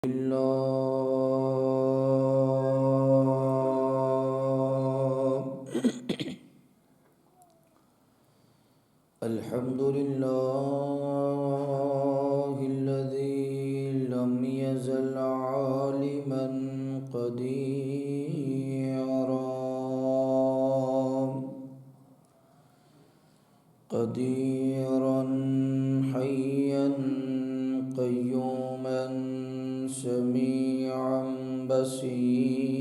الحمد لله الذي لم يزل عالما قديرا حيا قيوما سميعا بصيرا.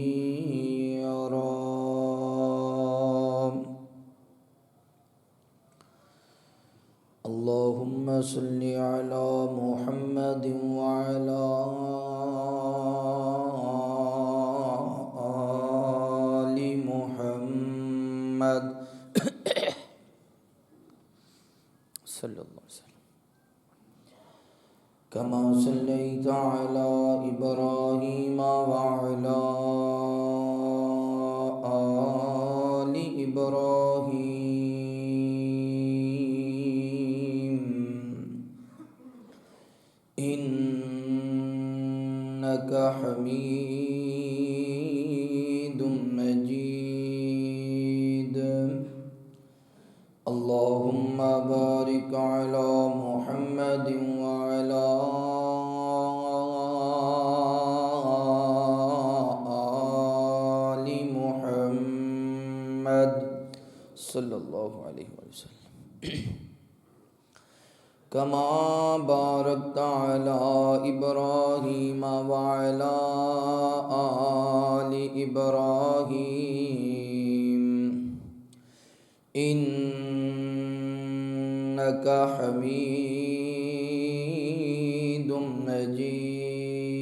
اللهم صل على محمد وعلى آل محمد صلی اللہ علیہ وسلم كما صليت على إبراهيم وعلى آل إبراهيم إنك حميد مجيد. اللهم بارك على محمد وعلى آل محمد صلی اللہ علیہ وسلم كما باركت على إبراهيم وعلى آل إبراهيم إنك حميد مجيد.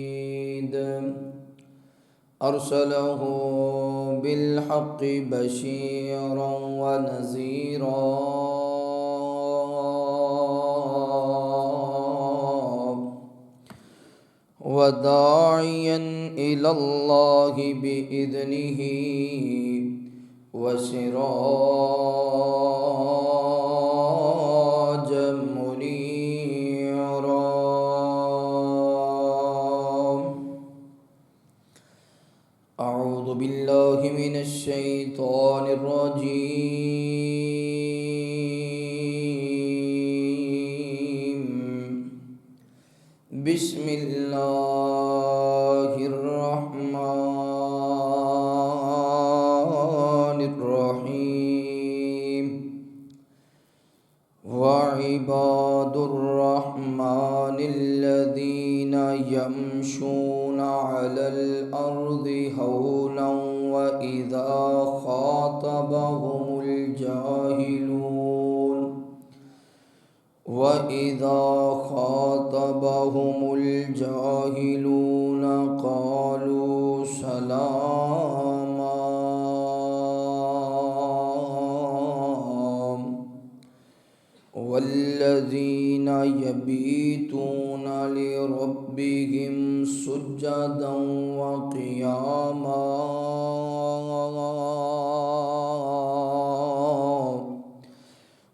أرسله بالحق بشيرا ونذيرا وداعيا إلى الله بإذنه وسراجا منيرا. أعوذ بالله من الشيطان الرجيم. بسم الله الرحمن الرحيم. وعباد الرحمن الذين يمشون على الأرض هونا وإذا خاطبهم الجاهلون قالوا سلاما. والذين يبيتون لربهم سجدا وقياما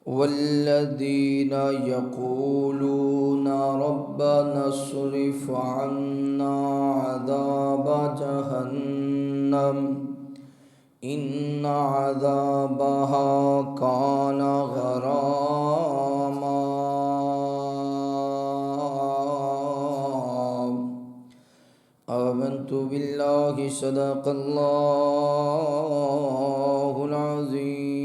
والذين يقولون ربنا اصرف عنا عذاب جهنم إن عذابها كان غراما. آمنت بالله صدق الله العظيم.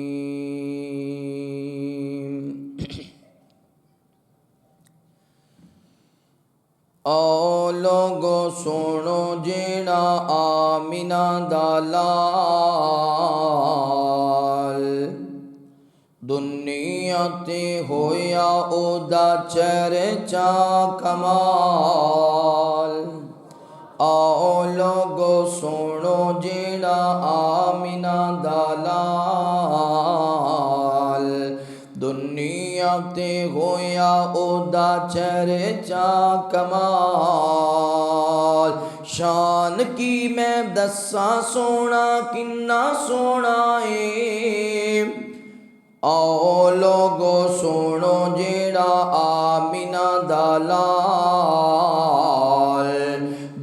او لوگو سنو جیڑا آمینہ دا لال دنیا تے ہویا او دا چرچا کمال. آؤ لوگو سنو جیڑا آمینہ دا لال دنیا تے ہویا او دا چرچا کمال. شان کی میں دساں سونا کنا سونا اے. آؤ لوگو سنو جیڑا آمینہ دا لال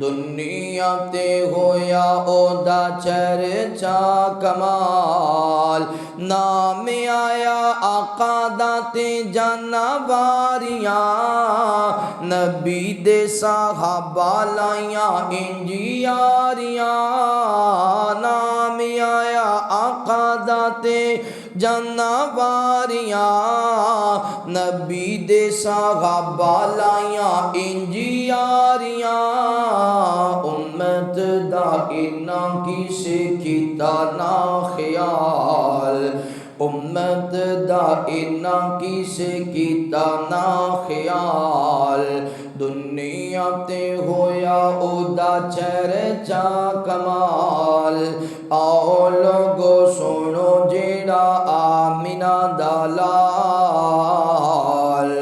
دنیا تے ہویا او دا چرچا کمال نام آیا آقا دا تے جانواریاں نبی دے صحابہ لائیاں انجیاریاں نام آیا آقا دا تے جانواریاں نبی دے صحابہ لائیاں انجیاریاں امت دا انہاں کسے کیتا نا خیال امت دا انہاں کسے کیتا نا خیال دنیا تے ہویا او دا چرچا کمال آؤ لوگو سنو جیڑا آمینہ دا لال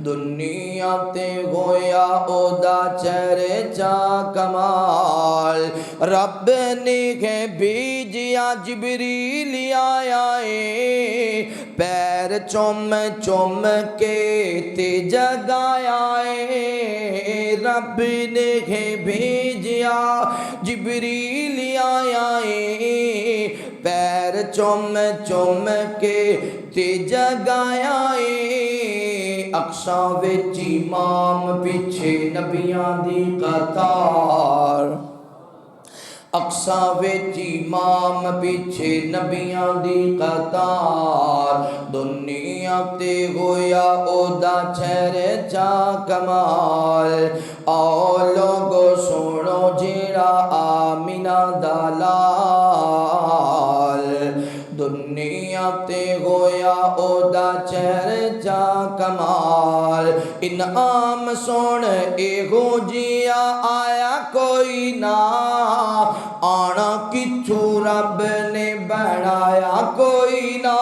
دنیا تے ہویا او دا چرچا کمال رب نے بھیجیا جبریل آیا اے پیر چوم چوم کے تے جگایا اے رب نے بھیجیا جبریل آیا اے پیر چوم چوم کے تے جگایا اے اقصا وچ امام پیچھے نبیاں دی قطار اقصا وچ امام پیچھے نبیاں دی قطار دنیا تے ہویا او دا چرچا کمال آؤ لوگو سنو جیڑا آمینہ دا لال دنیا تے ہویا او دا چرچا کمال انعام سن ایہو جیا آیا کوئی نہ آنا کچھو رب نے بڑھایا کوئی نہ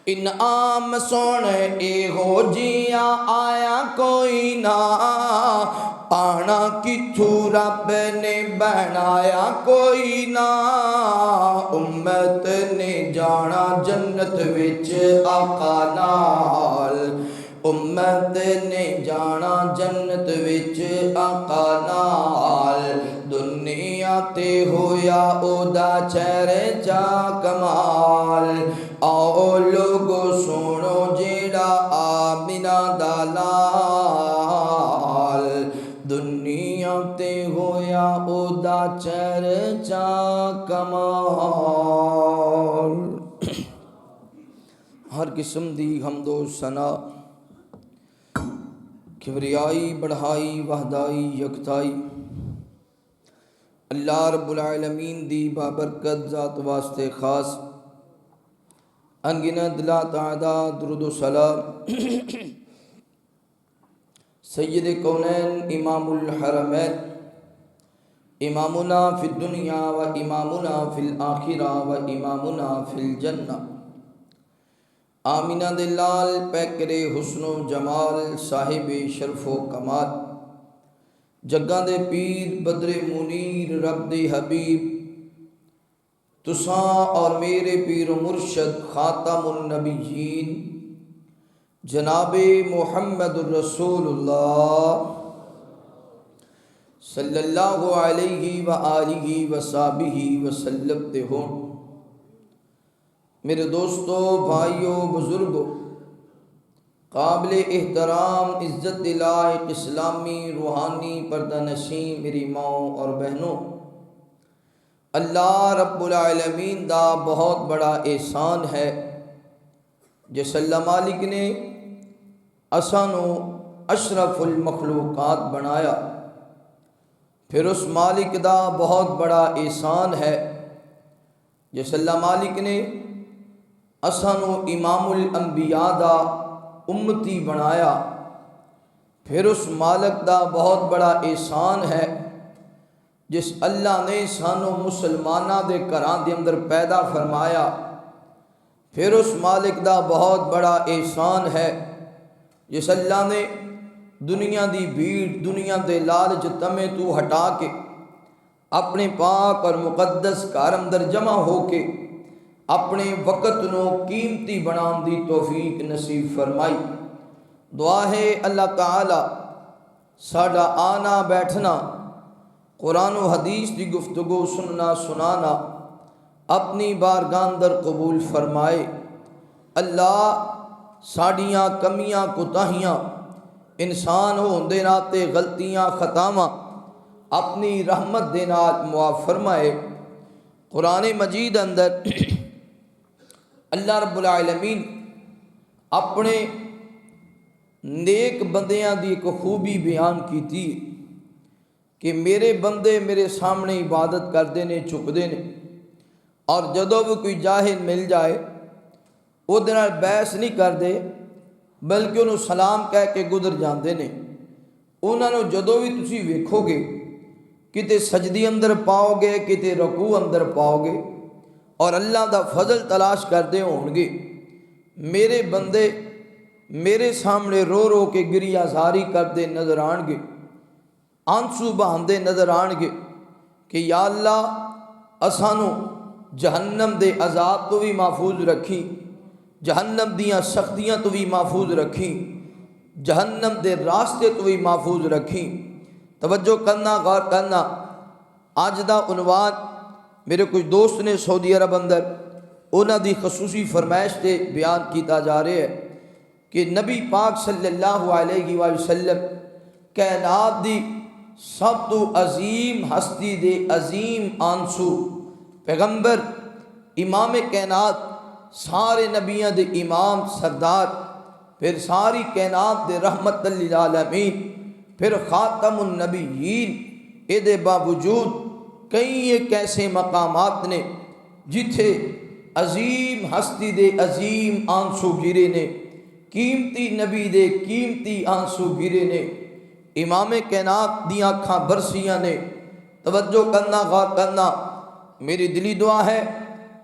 انعام سن ایہو جیا آیا کوئی نہ آنا کچھو رب نے بنایا کوئی نہ امت نے جانا جنت وچ آقا نال امت نے جانا جنت وچ آقا نال دنیا تے ہویا او دا چرچا کمال آؤ لوگو سنو جیڑا آمینہ دا لال دنیا تے ہویا او دا چرچا کمال ہر قسم دی حمد و ثنا کبریائی بڑھائی وحدائی یکتائی اللہ رب العالمین دی بابرکت ذات واسطے خاص انگنت لا تعداد درود و سلام سید کونین امام الحرمین امامنا فی الدنیا و امامنا فی الآخرہ و امامنا فی الجنہ آمینہ دلال پیکر حسن و جمال صاحب شرف و کمال جگہ دے پیر بدر منیر رب دے حبیب تساں اور میرے پیر و مرشد خاتم النبیین جناب محمد الرسول اللہ صلی اللہ علیہ وآلہ وصحبہ وسلم تے ہون میرے دوستو بھائیوں بزرگوں قابل احترام عزت لائق اسلامی روحانی پردہ نشین میری ماؤں اور بہنوں اللہ رب العالمین دا بہت بڑا احسان ہے جس اللہ مالک نے اسانو اشرف المخلوقات بنایا پھر اس مالک دا بہت بڑا احسان ہے جس اللہ مالک نے اسانو امام الانبیاء دا امتی بنایا پھر اس مالک دا بہت بڑا احسان ہے جس اللہ نے سانو مسلمانہ دے گھراں دے اندر پیدا فرمایا پھر اس مالک دا بہت بڑا احسان ہے جس اللہ نے دنیا دی بھیڑ دنیا دے لالچ تمے تو ہٹا کے اپنے پاک اور مقدس گھر اندر جمع ہو کے اپنے وقت نو قیمتی بنان دی توفیق نصیب فرمائی دعا ہے اللہ تعالی ساڈا آنا بیٹھنا، قرآن و حدیث کی گفتگو سننا سنانا اپنی بارگاہ اندر قبول فرمائے۔ اللہ ساڈیاں کمیاں کوتاہیاں، انسان ہون دے ناتے غلطیاں خطاواں اپنی رحمت دے نال معاف فرمائے۔ قرآن مجید اندر اللہ رب العالمین اپنے نیک بندیاں دی ایک خوبی بیان کیتی کہ میرے بندے میرے سامنے عبادت کردے نے، چکدے نے، اور جدوں بھی کوئی جاہل مل جائے وہ دے نال بحث نہیں کردے بلکہ انہوں سلام کہہ کے گزر جاندے نے۔ انہوں نے جدوں بھی تسی ویکھو گے کتے سجدی اندر پاؤ گے، کتے رکوع اندر پاؤ گے، اور اللہ دا فضل تلاش کردے ہون گے۔ میرے بندے میرے سامنے رو رو کے گریہ زاری کردے نظر آن گے، آنسو بہاندے نظر آن گے کہ یا اللہ اسانو جہنم دے عذاب تو بھی محفوظ رکھی، جہنم دیاں سختیاں تو بھی محفوظ رکھی، جہنم دے راستے تو بھی محفوظ رکھی۔ توجہ کرنا، غور کرنا۔ آج دا عنوان میرے کچھ دوست نے سعودی عرب اندر انہاں دی خصوصی فرمائش تے بیان کیتا جا رہے ہے کہ نبی پاک صلی اللہ علیہ وآلہ وسلم کائنات دی سب تو عظیم ہستی دے عظیم آنسو، پیغمبر امام کائنات، سارے نبیاں دے امام سردار، پھر ساری کائنات دے رحمت للعالمین، پھر خاتم النبیین، اے دے باوجود کئی ایک ایسے مقامات نے جتھے عظیم ہستی دے عظیم آنسو گرے نے، قیمتی نبی دے قیمتی آنسو گرے نے، امام کائنات دی آنکھاں برسیاں نے۔ توجہ کرنا، غور کرنا۔ میری دلی دعا ہے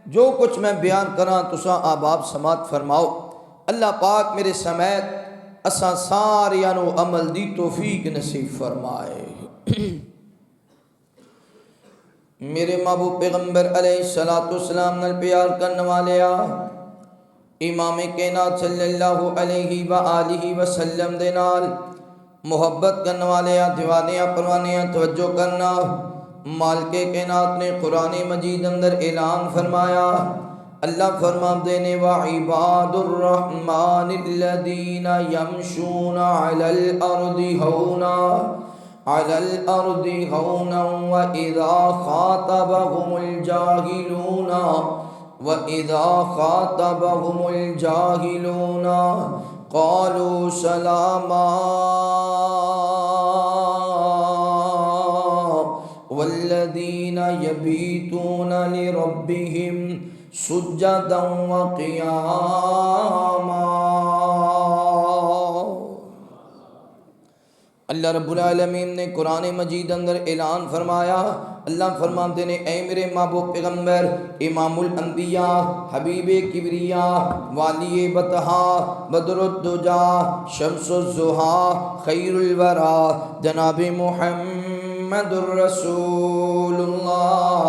جو کچھ میں بیان کراں تساں آباب سماعت فرماؤ۔ اللہ پاک میرے سمیت اساں ساریاں نو عمل دی توفیق نصیب فرمائے۔ میرے محبوب پیغمبر علیہ السلام نال پیار کرنے والیا، امام کائنات صلی اللہ علیہ وآلہ وسلم دے نال محبت کرنے والیا، دیوانیاں پروانیاں، توجہ کرنا۔ مالک کائنات نے قرآن مجید اندر اعلان فرمایا، اللہ فرماتے ہیں وَعِبَادُ الرَّحْمَنِ الَّذِينَ يَمْشُونَ عَلَى الْأَرْضِ هَوْنًا وَإِذَا خَاطَبَهُمُ الْجَاهِلُونَ قَالُوا سَلَامًا وَالَّذِينَ يَبِيتُونَ لِرَبِّهِمْ سُجَّدًا وَقِيَامًا۔ اللہ رب العالمین نے قرآن مجید اندر اعلان فرمایا، اللہ فرماتے ہیں اے میرے محبوب پیغمبر، امام الانبیاء، حبیب کبریاء، والی بطحا، بدر الدجا، شمس الضحیٰ، خیر الورا، جناب محمد الرسول اللہ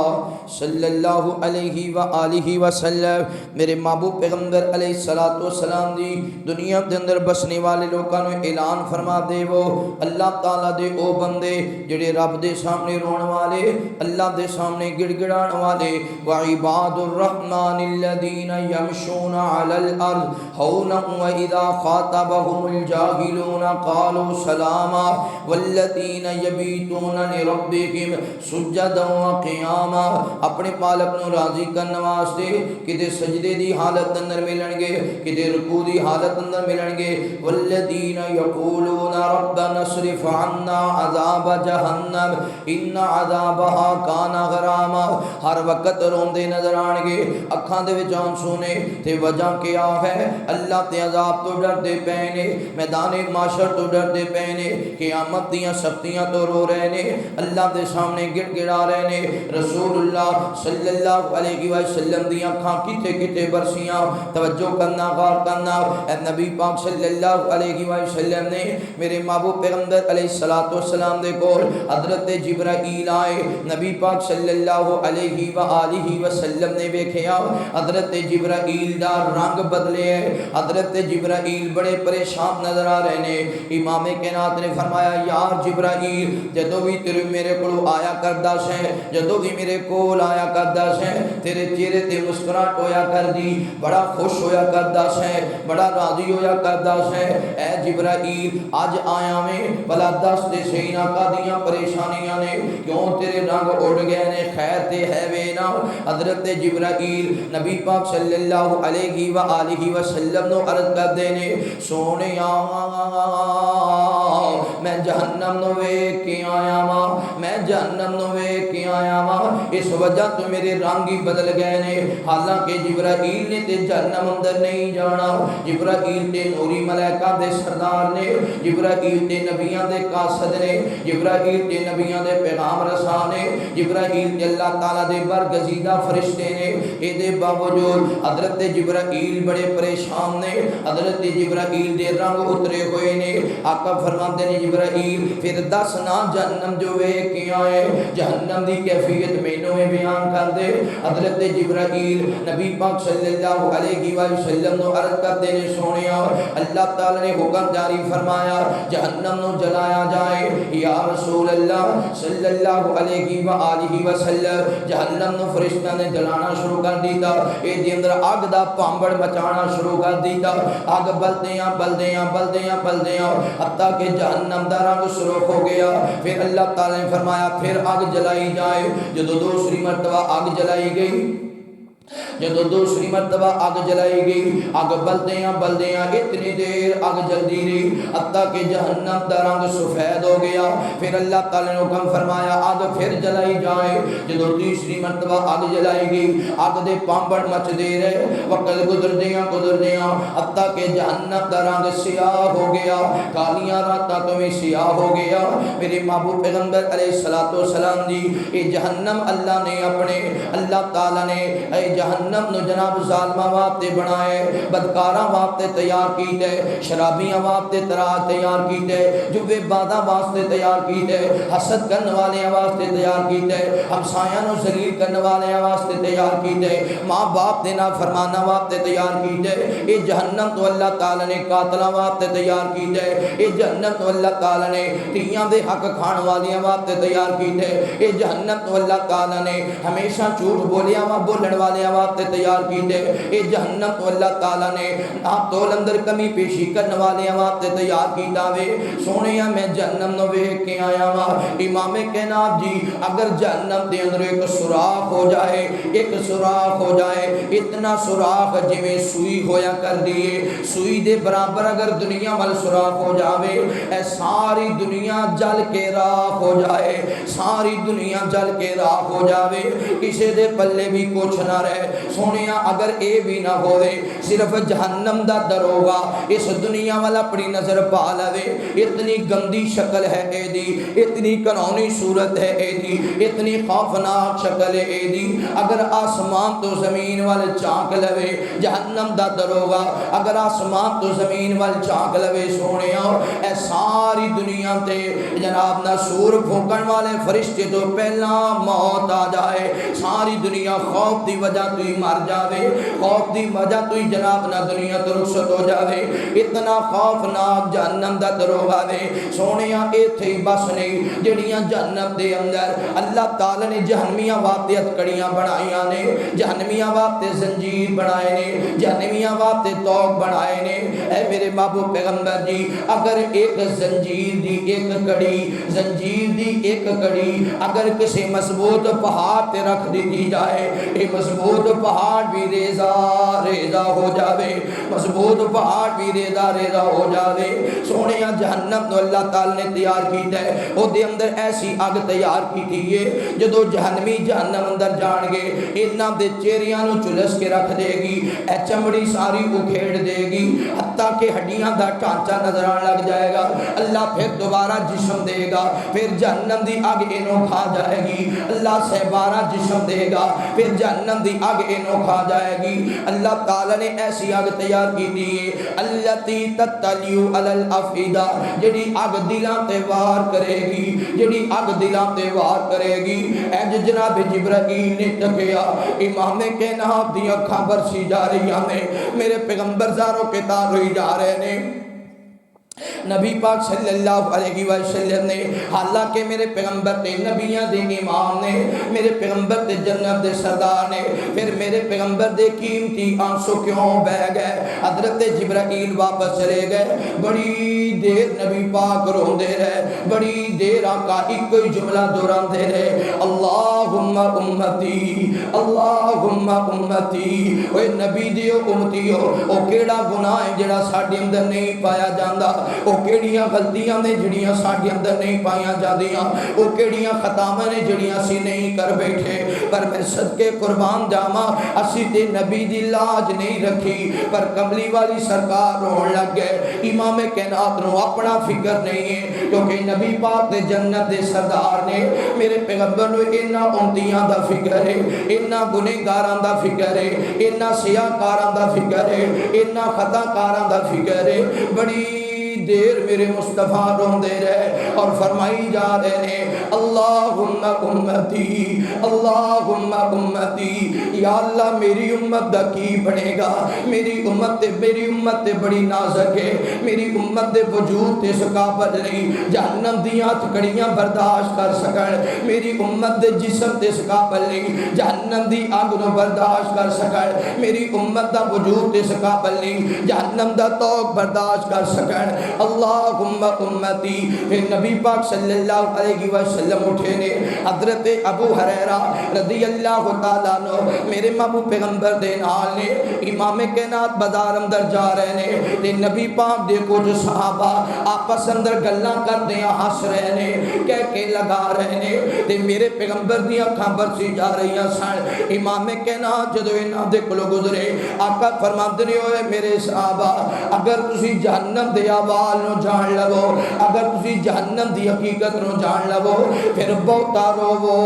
صلی اللہ علیہ وآلہ وسلم، میرے محبوب پیغمبر علیہ السلام دی دنیا دے اندر بسنے والے لوگوں نے اعلان فرما دے وہ اللہ تعالیٰ دے او بندے جڑے رب دے سامنے رون والے، اللہ دے سامنے گڑ گڑان والے۔ وعباد الرحمن الذین یمشون علی الارض ہونا واذا خاطبهم الجاہلون قالوا سلاما والذین یبیتون لربهم سجدا وقیاما۔ اپنے مالک نو راضی کرنے واسطے کدے سجدے دی حالت اندر ملن گے، کدے رکوع دی حالت اندر ملن گے۔ والذین یقولون ربنا اصرف عنا عذاب جہنم ان عذابها کان غراما۔ ہر وقت روندے نظر آن گے، اکھاں دے وچ آنسو نے، تے وجہ کیا ہے؟ اللہ تے عذاب تو ڈردے پے نے، میدان معاشر تو ڈردے پے نے، قیامت دیاں سختیاں تو رو رہے نے، اللہ دے سامنے گڑ گڑا رہے نے۔ رسول اللہ صلی اللہ علیہ وسلم دی اکھاں کتے کتے برسیاں توجہ کرنا غور کرنا اے نبی پاک صلی اللہ علیہ وسلم نے میرے محبوب پیغمبر علیہ السلام دے کول حضرت جبرائیل آئے نبی پاک صلی اللہ علیہ وآلہ وسلم نے ویکھیا حضرت جبرائیل دا رنگ بدلے ہے حضرت جبرائیل بڑے پریشان نظر آ رہے نے امام کائنات نے فرمایا یا جبرائیل جدو بھی تیرے میرے کو آیا کردا سے جدو بھی میرے کول آیا کردا سے تیرے چہرے تے مسکراہٹ ہویا کر دی بڑا خوش ہویا کردا سے بڑا راضی ہویا کردا سے اے جبرائیل آج آیا میں بلا دس تے سینا کا دیاں پریشانیاں نے کیوں تیرے رنگ اڑ گئے نے خیر تے ہے وے نا حضرت جبرائیل نبی پاک صلی اللہ علیہ وآلہ وسلم نو عرض کر دے نے سونیا میں جہنم نو ویکھ کے آیا وا میں جہنم نو ویکھ کے آیا وا اس وجہ تو میرے رنگ ہی بدل گئے نے حالانکہ جبرائیل نے تے جہنم اندر نہیں جانا جبرائیل تے نوری ملائکہ دے سردار نے جبرائیل تے نبیاں دے قاصد نے جبرائیل تے نبیاں دے پیغام رساں نے جبرائیل تے اللہ تعالیٰ دے برگزیدہ فرشتے نے اے دے باوجود حضرت جبرائیل بڑے پریشان نے حضرت جبرائیل دے رنگ اترے ہوئے نے آقا فرماتے نے جبرائیل پھر دس نا جہنم جو ویکھ کے آئے جہنم دی کیفیت مینوں میں بیان کر دے حضرت جبرائیل نبی پاک صلی اللہ علیہ وسلم نو عرض کرتے نے سونیا اللہ تعالی نے حکم جاری فرمایا جہنم نو جلایا جائے یا رسول اللہ صلی اللہ علیہ وآلہ وسلم جہنم نو فرشتوں نے جلانا شروع کر دیتا اے دی اندر آگ دا پامبڑ مچانا شروع کر دیتا آگ بلدیاں بلدیاں بلدیاں بلدیاں حتیٰ کہ جہنم دا رنگ سرخ ہو گیا پھر اللہ تعالی نے فرمایا پھر آگ جلائی جائے جدو دوسری مرتبہ آگ جلائی گئی جدو دوسری مرتبہ آگ جلائی گئی آگ بلدیاں بلدیاں اتنی دیر آگ جلدی رہی حتیٰ کہ جہنم دا رنگ سفید ہو گیا پھر اللہ تعالی نے حکم فرمایا آگ پھر جلائی جائے جدو تیسری مرتبہ آگ جلائی گئی آگ دے پامبڑ مچ دے رہے وقت گزر دیاں حتیٰ کہ جہنم دا رنگ سیاہ ہو گیا کالیاں راتاں تو بھی سیاہ ہو گیا میرے محبوب پیغمبر علیہ السلام دی اے جہنم اللہ نے اپنے اللہ تعالی نے اے جہنم نو جناب ظالمہ واسطے بنائے بدکاراں واسطے تیار کیتے شرابیاں واسطے تیار کیتے جوے باداں واسطے تیار کیتے حسد کرنے والے واسطے تیار کیتے ہمسایاں نو ذلیل کرنے والے واسطے تیار کیتے ماں باپ دے نافرماناں واسطے تیار کیتے اے جہنم تو اللہ تعالی نے قاتلاں واسطے تیار کیتے اے جہنم تو اللہ تعالی نے تیاں دے حق کھان والیاں واسطے تیار کیتے اے جہنم تو اللہ تعالی نے ہمیشہ جھوٹ بولیاں بولن والے واسطے تیار کیتے اے جہنم تو اللہ تعالی نے آپ تو اندر کمی پیشی کرنے والے واسطے تیار کیتا وے سونیا میں جہنم نو ویکھ کے آیا وا امام کائنات جی اگر جہنم دے اندر ایک سوراخ ہو جائے اتنا سوراخ جویں سوئی ہویا کر دیے سوئی دے برابر اگر دنیا وال سوراخ ہو جاوے اے ساری دنیا جل کے راکھ ہو جائے ساری دنیا جل کے راکھ ہو جاوے کسے دے پلے بھی کچھ نہ رہے سونیا اگر اے بھی نہ ہوئے صرف جہنم دا دروگا اس دنیا والا اپنی نظر پا لوے اتنی گندی شکل ہے اے دی اتنی کنونی صورت ہے اے دی اتنی خوفناک شکل ہے اے دی اگر آسمان تو زمین والے چانک لوے جہنم دا دروگا اگر آسمان تو زمین والے چانک لوے سونیا اے ساری دنیا تے جناب نہ سور پھونکن والے فرشتے تو پہلا موت آ جائے ساری دنیا خوف دی وجہ تو ہی مر جاوے خوف دی وجہ تو ہی جناب نہ دنیا تو رخصت ہو جاوے اتنا خوفناک جہنم دا دروگا وے سونیا ایتھے ہی بس نہیں جڑیاں جہنم دے اندر اللہ تعالی نے جہنمیاں واسطے ہتکڑیاں بنائیاں نے جہنمیاں واسطے زنجیر بنائے نے جہنمیاں واسطے توق بنائے نے اے میرے محبوب پیغمبر جی اگر ایک زنجیر دی ایک کڑی اگر کسی مضبوط پہاڑ تے رکھ دی جائے اے مضبوط مضبوط پہاڑ بھی ریزہ ریزہ ہو جاوے، مضبوط پہاڑ بھی ریزہ ریزہ ہو جاوے۔ سونے جہنم تو اللہ تعالی نے تیار کیتا ہے، او دے اندر ایسی اگ تیار کی ہے جدو جہنمی جہنم اندر جان گے انہاں دے چہریاں نو چلس کے رکھ دے گی، اے چمڑی ساری اکھیڑ دے گی، حتیٰ کہ ہڈیاں دا ٹانچہ نظر آن لگ جائے گا۔ اللہ پھر دوبارہ جسم دے گا، پھر جہنم دی اگ انہوں کھا جائے گی، اللہ سہبارہ جسم دے گا، پھر جہنم دی اگ انہوں کھا جائے گی۔ اللہ تعالی نے ایسی اگ تیار کی دیئے الَّتِي تَتَّلِعُ عَلَى الْأَفْئِدَةِ، جڑی اگ دلاں تے وار کرے گی، جڑی اگ دلاں تے وار کرے گی۔ اے جناب جبرائیل نے تکیا، امام کائنات دی اکھاں برسی جا رہی ہیں، میرے پیغمبر زاروں کے تار ہوئی جا رہے ہیں۔ نبی پاک صلی اللہ علیہ وسلم نے، حالانکہ میرے پیغمبر تے نبیان دے امام نے، میرے پیغمبر تے جنت دے سردار نے، پھر میرے پیغمبر دے قیمتی آنسو کیوں بہ گئے؟ حضرت جبرائیل واپس چلے گئے، بڑی دیر نبی پاک روندے رہے، بڑی دیر آقا ایک کوئی جملہ دوران دے رہے، اللہم امتی اللہم امتی۔ اوے نبی دیو امتیو، او کیڑا گناہ ہے جڑا ساڈے اندر نہیں پایا جاندا، او کیڑیاں غلطیاں نے جڑیاں ساڈے اندر نہیں پائیاں جاندیاں، او کیڑیاں خطاواں نے جڑیاں اسی نہیں کر بیٹھے۔ پر میں صدقے قربان جاواں، اسی تے نبی دی لاج نہیں رکھی، پر کملی والی سرکار رون لگ گئے۔ امام کائنات نو اپنا فکر نہیں ہے، کیونکہ نبی پاک دے جنت دے سردار نے میرے پیغمبر نو انہاں امتیاں دا فکر ہے، انہاں گنہگاراں دا فکر ہے، انہاں سیاہکاراں دا فکر ہے، انہاں خطاکاراں دا فکر ہے۔ بڑی دیر میرے مصطفیٰ روندے رہے اور فرمائی جا رہے ہیں اللہم امتی اللہم امتی۔ یا اللہ میری امت دا کی بنے گا؟ میری امت تے بڑی نازک ہے، میری امت دے وجود تے ثقافت نہیں جہنم دیاں تکڑیاں برداشت کر سکن، میری امت دے جسم تے ثقافت نہیں جہنم دی آگ نو برداشت کر سکن، میری امت دا وجود تے ثقافت نہیں جہنم دا توق برداشت کر سکن۔ اللہم امتی۔ پھر نبی پاک صلی اللہ علیہ وسلم اٹھے نے، حضرت ابو ہریرہ رضی اللہ تعالیٰ عنہ میرے محبوب پیغمبر دے نال نے، امام کائنات بازار اندر جا رہے نے، تے نبی پاک دے کچھ صحابہ آپس اندر گلاں کردے ہنس رہے نے، کہہ کے لگا رہے نے، تے میرے پیغمبر دی اکھاں برسی جا رہی سن۔ امام کائنات جدوں انہاں دے کولوں گزرے، آقا فرماندے نے ہوئے میرے صحابہ اگر تسی جہنم دے آواز نو جان لو، اگر تسی جہنم دی حقیقت نو جان لو، پھر بہتا روو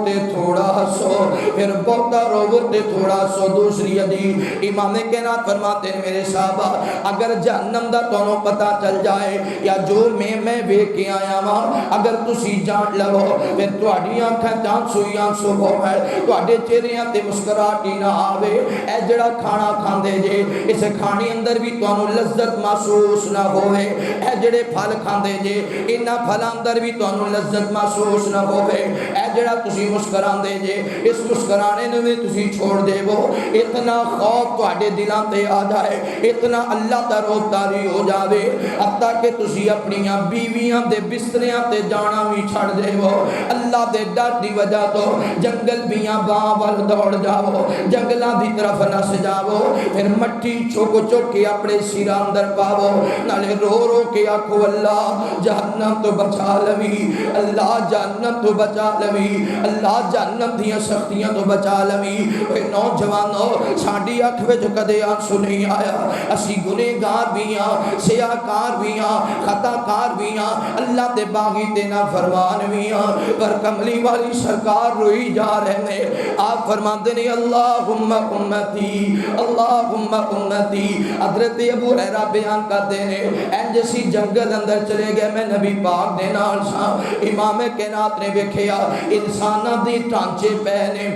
تے تھوڑا ہسو، پھر بہتا روو تے تھوڑا ہسو۔ دوسری حدیث امام کائنات فرماتے ہیں میرے صحابہ اگر جہنم دا تانوں پتہ چل جائے یا جو میں ویکھ کے آیا ہاں اگر تسی جان لو، پھر تہاڈیاں اکھاں چاند سوئیاں صبح ہے، تہاڈے چہریاں تے مسکراہٹ ہی نہ آوے۔ اے جڑا کھانا کھاندے جے اس کھانے اندر بھی تانوں لذت محسوس نہ ہوئے، اے جڑے پھل کھاندے جے انہاں پھلاں اندر بھی تانوں لذت محسوس نہ ہوئے، اے جڑا تسی مسکراندے جے اس مسکرانے نوں بھی تسی چھوڑ دے وہ، اتنا خوف تہاڈے دلاں تے آ جائے، اتنا اللہ دا روب طاری ہو جاوے حتیٰ کہ تسی اپنیاں بیویاں دے بستریاں تے جانا بھی چھڑ دے وہ، اللہ دے ڈر دی وجہ تو جنگل بیاں باں ول دوڑ جاؤ، جنگلاں دی طرف نس جاؤ، پھر مٹی چک چک کے اپنے سیرہ اندر پاؤ، نالے رو رو کے آکھو اللہ جہنم تو بچا لوی، اللہ جہنم تو بچا لوی، اللہ جہنم دیاں سختیاں تو بچا لوی۔ اے نوجوانو ساڈی اکھ وچ کدے آنسو نہیں آیا، اسی گنہگار بھی ہاں، سیاہکار بھی ہاں، خطاکار بھی ہاں، اللہ دے باغی تے نافرمان بھی ہاں، پر کملی والی سرکار روئی جا رہے ہیں۔ آپ فرماتے ہیں اللہم امتی اللہم امتی۔ حضرت ابو ہریرہ بیان کرتے ہیں این جیسی جنگل اندر چلے گئے میں نبی پاک دے نال سا، امام کائنات نے ویکھیا انساناں دی ٹانچے پے نے،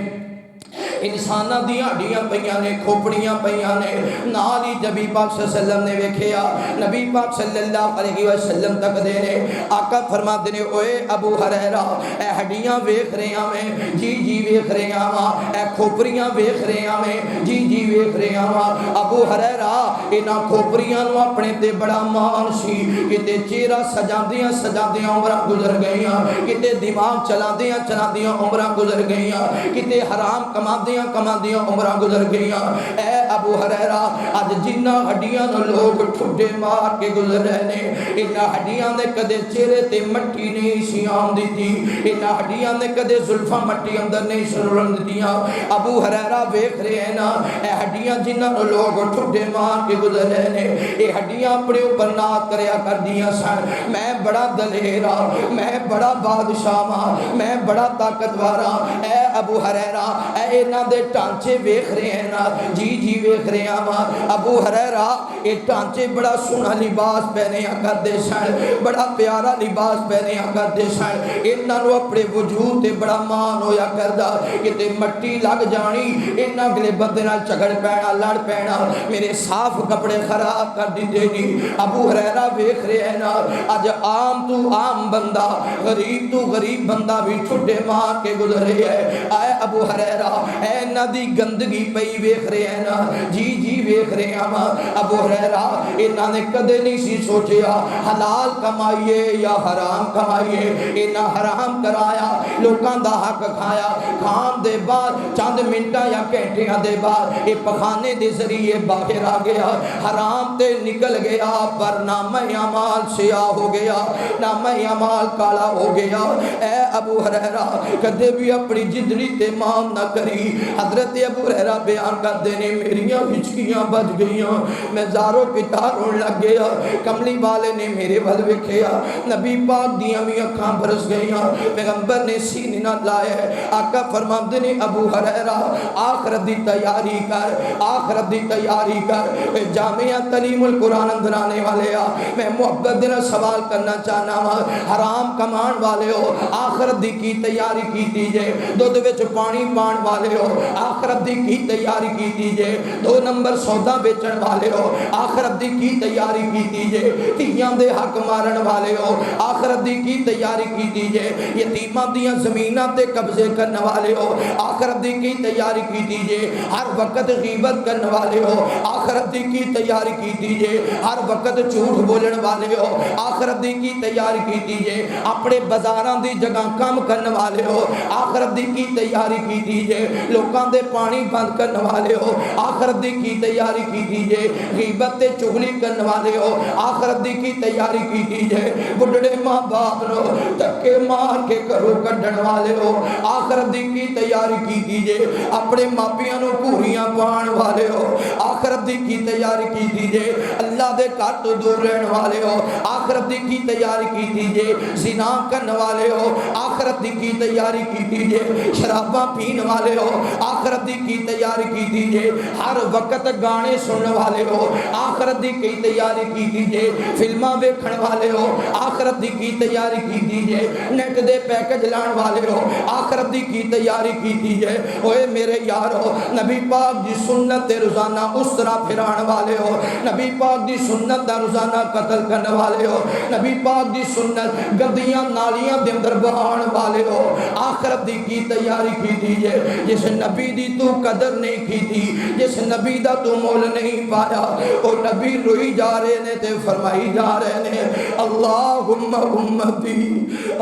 انساناں دی ہڈیاں پیاں نے، کھوپڑیاں پیاں نے، نال ہی نبی پاک صلی اللہ علیہ وسلم نے ویکھیا، نبی پاک صلی اللہ علیہ وسلم تک دے نے، آقا فرماتے نے اوے ابو ہریرہ اے ہڈیاں ویکھ رہے ہاں میں، جی جی ویکھ رہے ہاں، اے کھوپڑیاں ویکھ رہے ہاں میں، جی جی ویکھ رہے ہاں۔ ابو ہریرہ انہاں کھوپڑیاں نو اپنے تے بڑا مان سی، کتے چہرہ سجاندیاں سجاندیاں عمرہ گزر گئیاں، کتے دماغ چلاندیاں چلاندیاں عمرہ گزر گئیاں، کتے حرام کماندیاں دیاں کما دیاں عمرہ گزر گئیاں. اے ابو ہریرہ اج جنہ ہڈیاں نو لوگ ٹھڈے مار کے گزر رہے نے انہاں ہڈیاں دے کدے چہرے تے مٹی نہیں سی آندی تھی, انہاں ہڈیاں دے کدے زلفاں مٹی اندر نہیں سرن دیاں. ابو ہریرہ ویکھ رہے ہیں نا اے ہڈیاں جنہاں نو لوگ ٹھڈے مار کے گزر رہے نے اے ہڈیاں اپنے اوپر نات کریا کر دیاں سن میں بڑا دلیر ہاں, میں بڑا بادشاہ ہاں, میں بڑا طاقتور ہاں. اے ابو ہریرہ اے انہاں دے ٹانچے ویکھ رہے ہیں نا, جی جی ویکھ رہے ہاں. ابو ہریرہ اے ٹانچے بڑا سونا لباس پہنیا کرتے سن, بڑا پیارا لباس پہنیا کرتے سن. انہاں نو اپنے وجود تے بڑا مان ہویا کردا کتے مٹی لگ جانی انہاں اگلے بندے نال جھگڑ پینا لڑ پینا میرے صاف کپڑے خراب کر دیتے نہیں. ابو ہریرہ ویکھ رہے ہیں نا اج عام تو عام بندہ غریب تو غریب بندہ بھی ٹھڈے مار کے گزر رہے ہے. اے ابو ہریرہ اے انہاں دی گندگی پئی ویکھ رہے ہیں نا, جی جی ویکھ رہے ہیں. ابو ہریرہ انہاں نے کدے نہیں سی سوچیا حلال کمائیے یا حرام کمائیے, انہاں حرام کرایا لوکاں دا حق کھایا. کھان دے بعد چند منٹاں یا گھنٹیاں دے بعد اے پخانے دے ذریعے باہر آ گیا, حرام تے نکل گیا پر نامہ اعمال سیاہ ہو گیا, نامہ اعمال کالا ہو گیا. اے ابو ہریرہ کدے بھی اپنی جدری تے مان نہ کری. حضرت ابو ہریرہ بیان کر دینے میریاں ہچکیاں بج گئیاں, میں زاروں پٹار رونے لگ گیا. کملی والے نے میرے ول ویکھیا, نبی پاک دیاں بھی اکھاں برس گئیاں, پیغمبر نے سینے نہ لائے. آقا فرماندے نے ابو ہریرہ آخرت دی تیاری کر, آخرت دی تیاری کر. جامعہ تعلیم القرآن اندر آنے والے آ میں محبت دینا سوال کرنا چاہنا ہوں, حرام کمان والے ہو آخرت دی کی تیاری کی دیجئے, دودھ وچ پانی پان والے ہو آخرت دی کی تیاری کی دیجئے, 2 نمبر سودا بیچن والے ہو آخرت دی کی تیاری کی دیجئے, تیاں دے حق مارن والے ہو آخرت دی کی تیاری کی دیجئے, یتیماں دیاں زمیناں تے قبضے کرنے والے ہو آخرت دی کی تیاری کی دیجئے, ہر وقت غیبت کرنے والے ہو آخرت دی کی تیاری کی دیجئے, ہر وقت جھوٹ بولن والے ہو آخرت دی کی تیاری کی دیجئے, اپنے بازاراں دی جگہ کام کرنے والے ہو آخرت دی کی تیاری کی دیجئے, لوکاں دے پانی بند کرنے والے ہو آخرت دی کی تیاری کی دیجئے, غیبت تے چغلی کرنے والے ہو آخرت دی کی تیاری کی دیجئے, بڑھڑے ماں باپ نو دھکے مار کے گھروں کڈن والے ہو آخرت دی کی تیاری کی دیجئے, اپنے ماپیاں نو پوریاں پان والے ہو آخرت دی کی تیاری کی دیجئے, اللہ دے گھر تو دور رہن والے ہو آخرت دی کی تیاری کی دیجئے, زنا کرنے والے ہو آخرت دی کی تیاری کی دیجئے, شراباں پین والے ہو آخرت دی کی تیاری کی دیجئے, ہر وقت گانے سننے والے ہو آخرت دی کی تیاری کی دیجئے, فلماں دیکھن والے ہو آخرت دی کی تیاری کی دیجئے, نیٹ دے پیکج لان والے ہو آخرت دی کی تیاری کی دیجئے. اوے میرے یارو نبی پاک دی سنت روزانہ اس طرح پھران والے ہو, نبی پاک دی سنت دا روزانہ قتل کرنے والے ہو, نبی پاک دی سنت گندیاں نالیاں دے اندر بہان والے ہو آخرت دی کی تیاری کی دیجئے. جس نبی دی تو قدر نہیں کی تھی, جس نبی دا تو مول نہیں پایا, اور نبی روئی جا رہے نے تے فرمائی جا رہے نے اللہم امتی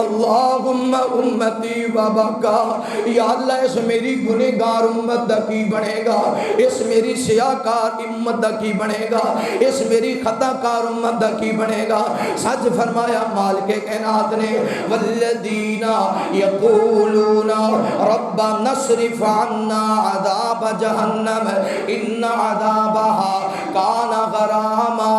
اللہم امتی وبکا, یا اللہ اس میری گنہگار امت دا کی بنے گا, اس میری سیاہکار امت دا کی بنے گا, اس میری خطا کار امت دا کی بنے گا. سچ فرمایا مالک کائنات نے والذین یقولون ربنا اصرف عنا عذاب جہنم ان عذابها کان غراما.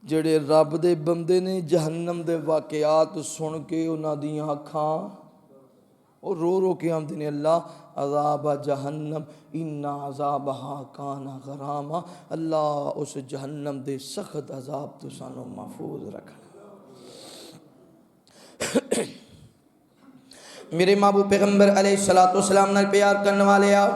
جڑے رب دے بندے نے جہنم دے واقعات سن کے انہاں دیاں اکھاں اور رو رو کے آمدے نے اللہ عذاب جہنم ان عذابها کان غراما, اللہ اس جہنم دے سخت عذاب تو سانو محفوظ رکھنا. میرے محبوب پیغمبر علیہ السلام نال پیار کرنے والے آ,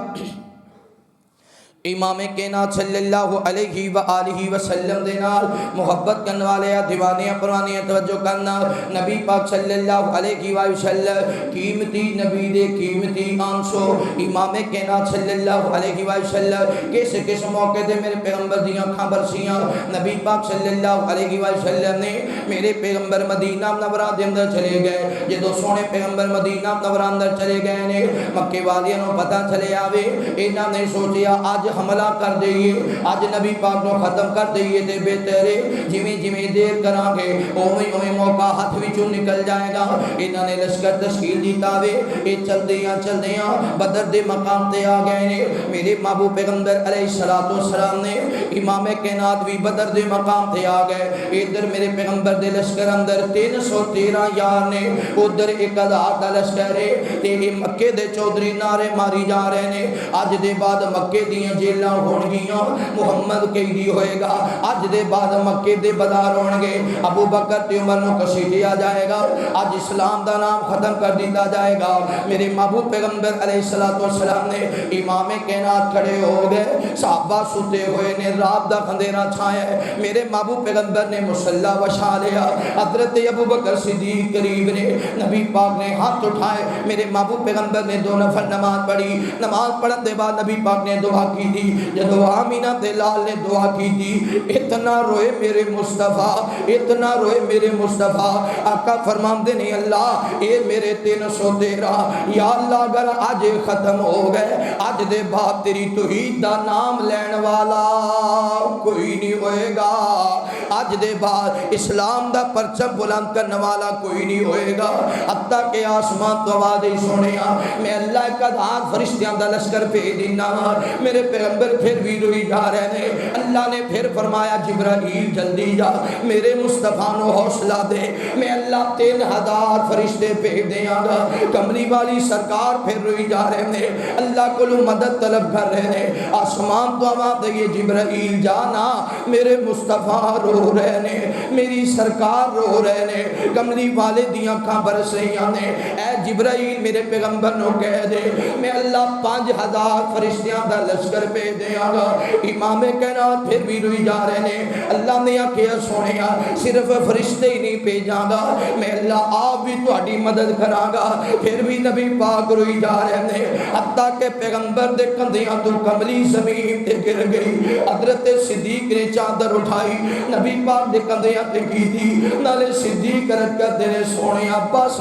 امام کائنات صلی اللہ علیہ وآلہ وسلم دے نال محبت کرنے والے دیوانے پرانے توجہ کرنا نبی پاک صلی اللہ علیہ وآلہ وسلم قیمتی نبی دے قیمتی آنسو امام کائنات صلی اللہ علیہ وآلہ وسلم کس موقع دے میرے پیغمبر دیاں خبر سیاں نبی پاک صلی اللہ علیہ وآلہ وسلم نے میرے پیغمبر مدینہ منورہ دے اندر چلے گئے جدو سونے پیغمبر مدینہ منورہ اندر چلے گئے نے مکے والیاں نو پتہ چلے آوے انہاں نے سوچیا آج حملہ کر دئیے آج نبی پاک نو ختم کر دئیے تے بہترے جویں دیر کران گے اوویں موقع ہاتھ وچوں نکل جائے گا انہاں نے لشکر تشکیل دیتا وے اے چلدیاں بدر دے مقام تے آ گئے نے میرے محبوب پیغمبر علیہ الصلوۃ والسلام نے امام کائنات بھی بدر دے مقام تے آ گئے ادھر میرے پیغمبر دے لشکر اندر 313 یار نے ادھر 1000 دا لشکر ہے تے مکے دے چودھری نعرے ماری جا رہے نے اج دے بعد مکے دیاں جیلاں ہون گیاں محمد قیدی ہوئے گا اج دے بعد مکے دے بازار ہون گے ابو بکر تے عمر نو کسیٹیا جائے گا اج اسلام دا نام ختم کر دیتا جائے گا میرے محبوب پیغمبر علیہ الصلوۃ والسلام نے امام کائنات کھڑے ہو گئے صحابہ ستے ہوئے نے رات دا اندھیرا چھایا ہے میرے محبوب پیغمبر نے مصلی وچھا لیا حضرت ابو بکر صدیق قریب نے نبی پاک نے ہاتھ اٹھائے میرے محبوب پیغمبر نے 2 نفل نماز پڑھی نماز پڑھن دے بعد نبی پاک نے دعا کی تھی جدو آمینہ تے لال نے دعا کی تھی اتنا روئے میرے مصطفیٰ اتنا روئے میرے مصطفیٰ آقا فرماندے نہیں اللہ اے میرے 313 یا اللہ اگر آج ختم ہو گئے آج دے بعد تیری توحید دا نام لین والا کوئی نہیں ہوئے گا آج دے بعد اسلام دا پرچم بلند کرنے والا کوئی نہیں ہوئے گا حتیٰ کہ آسمان تو آواز سنیا میں اللہ کا دھان فرشتیاں دا لشکر پہ دینا میرے پیغمبر پھر بھی روئی جا رہے نے اللہ نے پھر فرمایا جبرائیل جلدی جا میرے مصطفیٰ نو حوصلہ دے میں اللہ 3000 فرشتے بھیج دیاں گا کملی والی سرکار پھر روئی جا رہے نے اللہ کو مدد طلب کر رہے نے آسمان تو آواز دے جبرائیل جانا میرے مصطفیٰ رو رہے نے میری سرکار رو رہے نے کملی والے دیاں کھاں برس رہی نے اے جبرائیل میرے پیغمبر نو کہہ دے میں اللہ 5000 فرشتیاں دا لشکر پہ دیاں گا امام کائنات پھر بھی روئی جا رہے نے اللہ نے آکھیا سونیا صرف فرشتے ہی نہیں بھیجاں گا میں اللہ آپ بھی تہاڈی مدد کراں گا پھر بھی نبی پاک روئی جا رہے نے حتیٰ کہ پیغمبر دے کندھیاں تو کملی زمین تے گر گئی حضرت صدیق نے چادر اٹھائی نبی پاک دے کندھیاں تے کی تھی نالے صدیق رت کر دے سونیا بس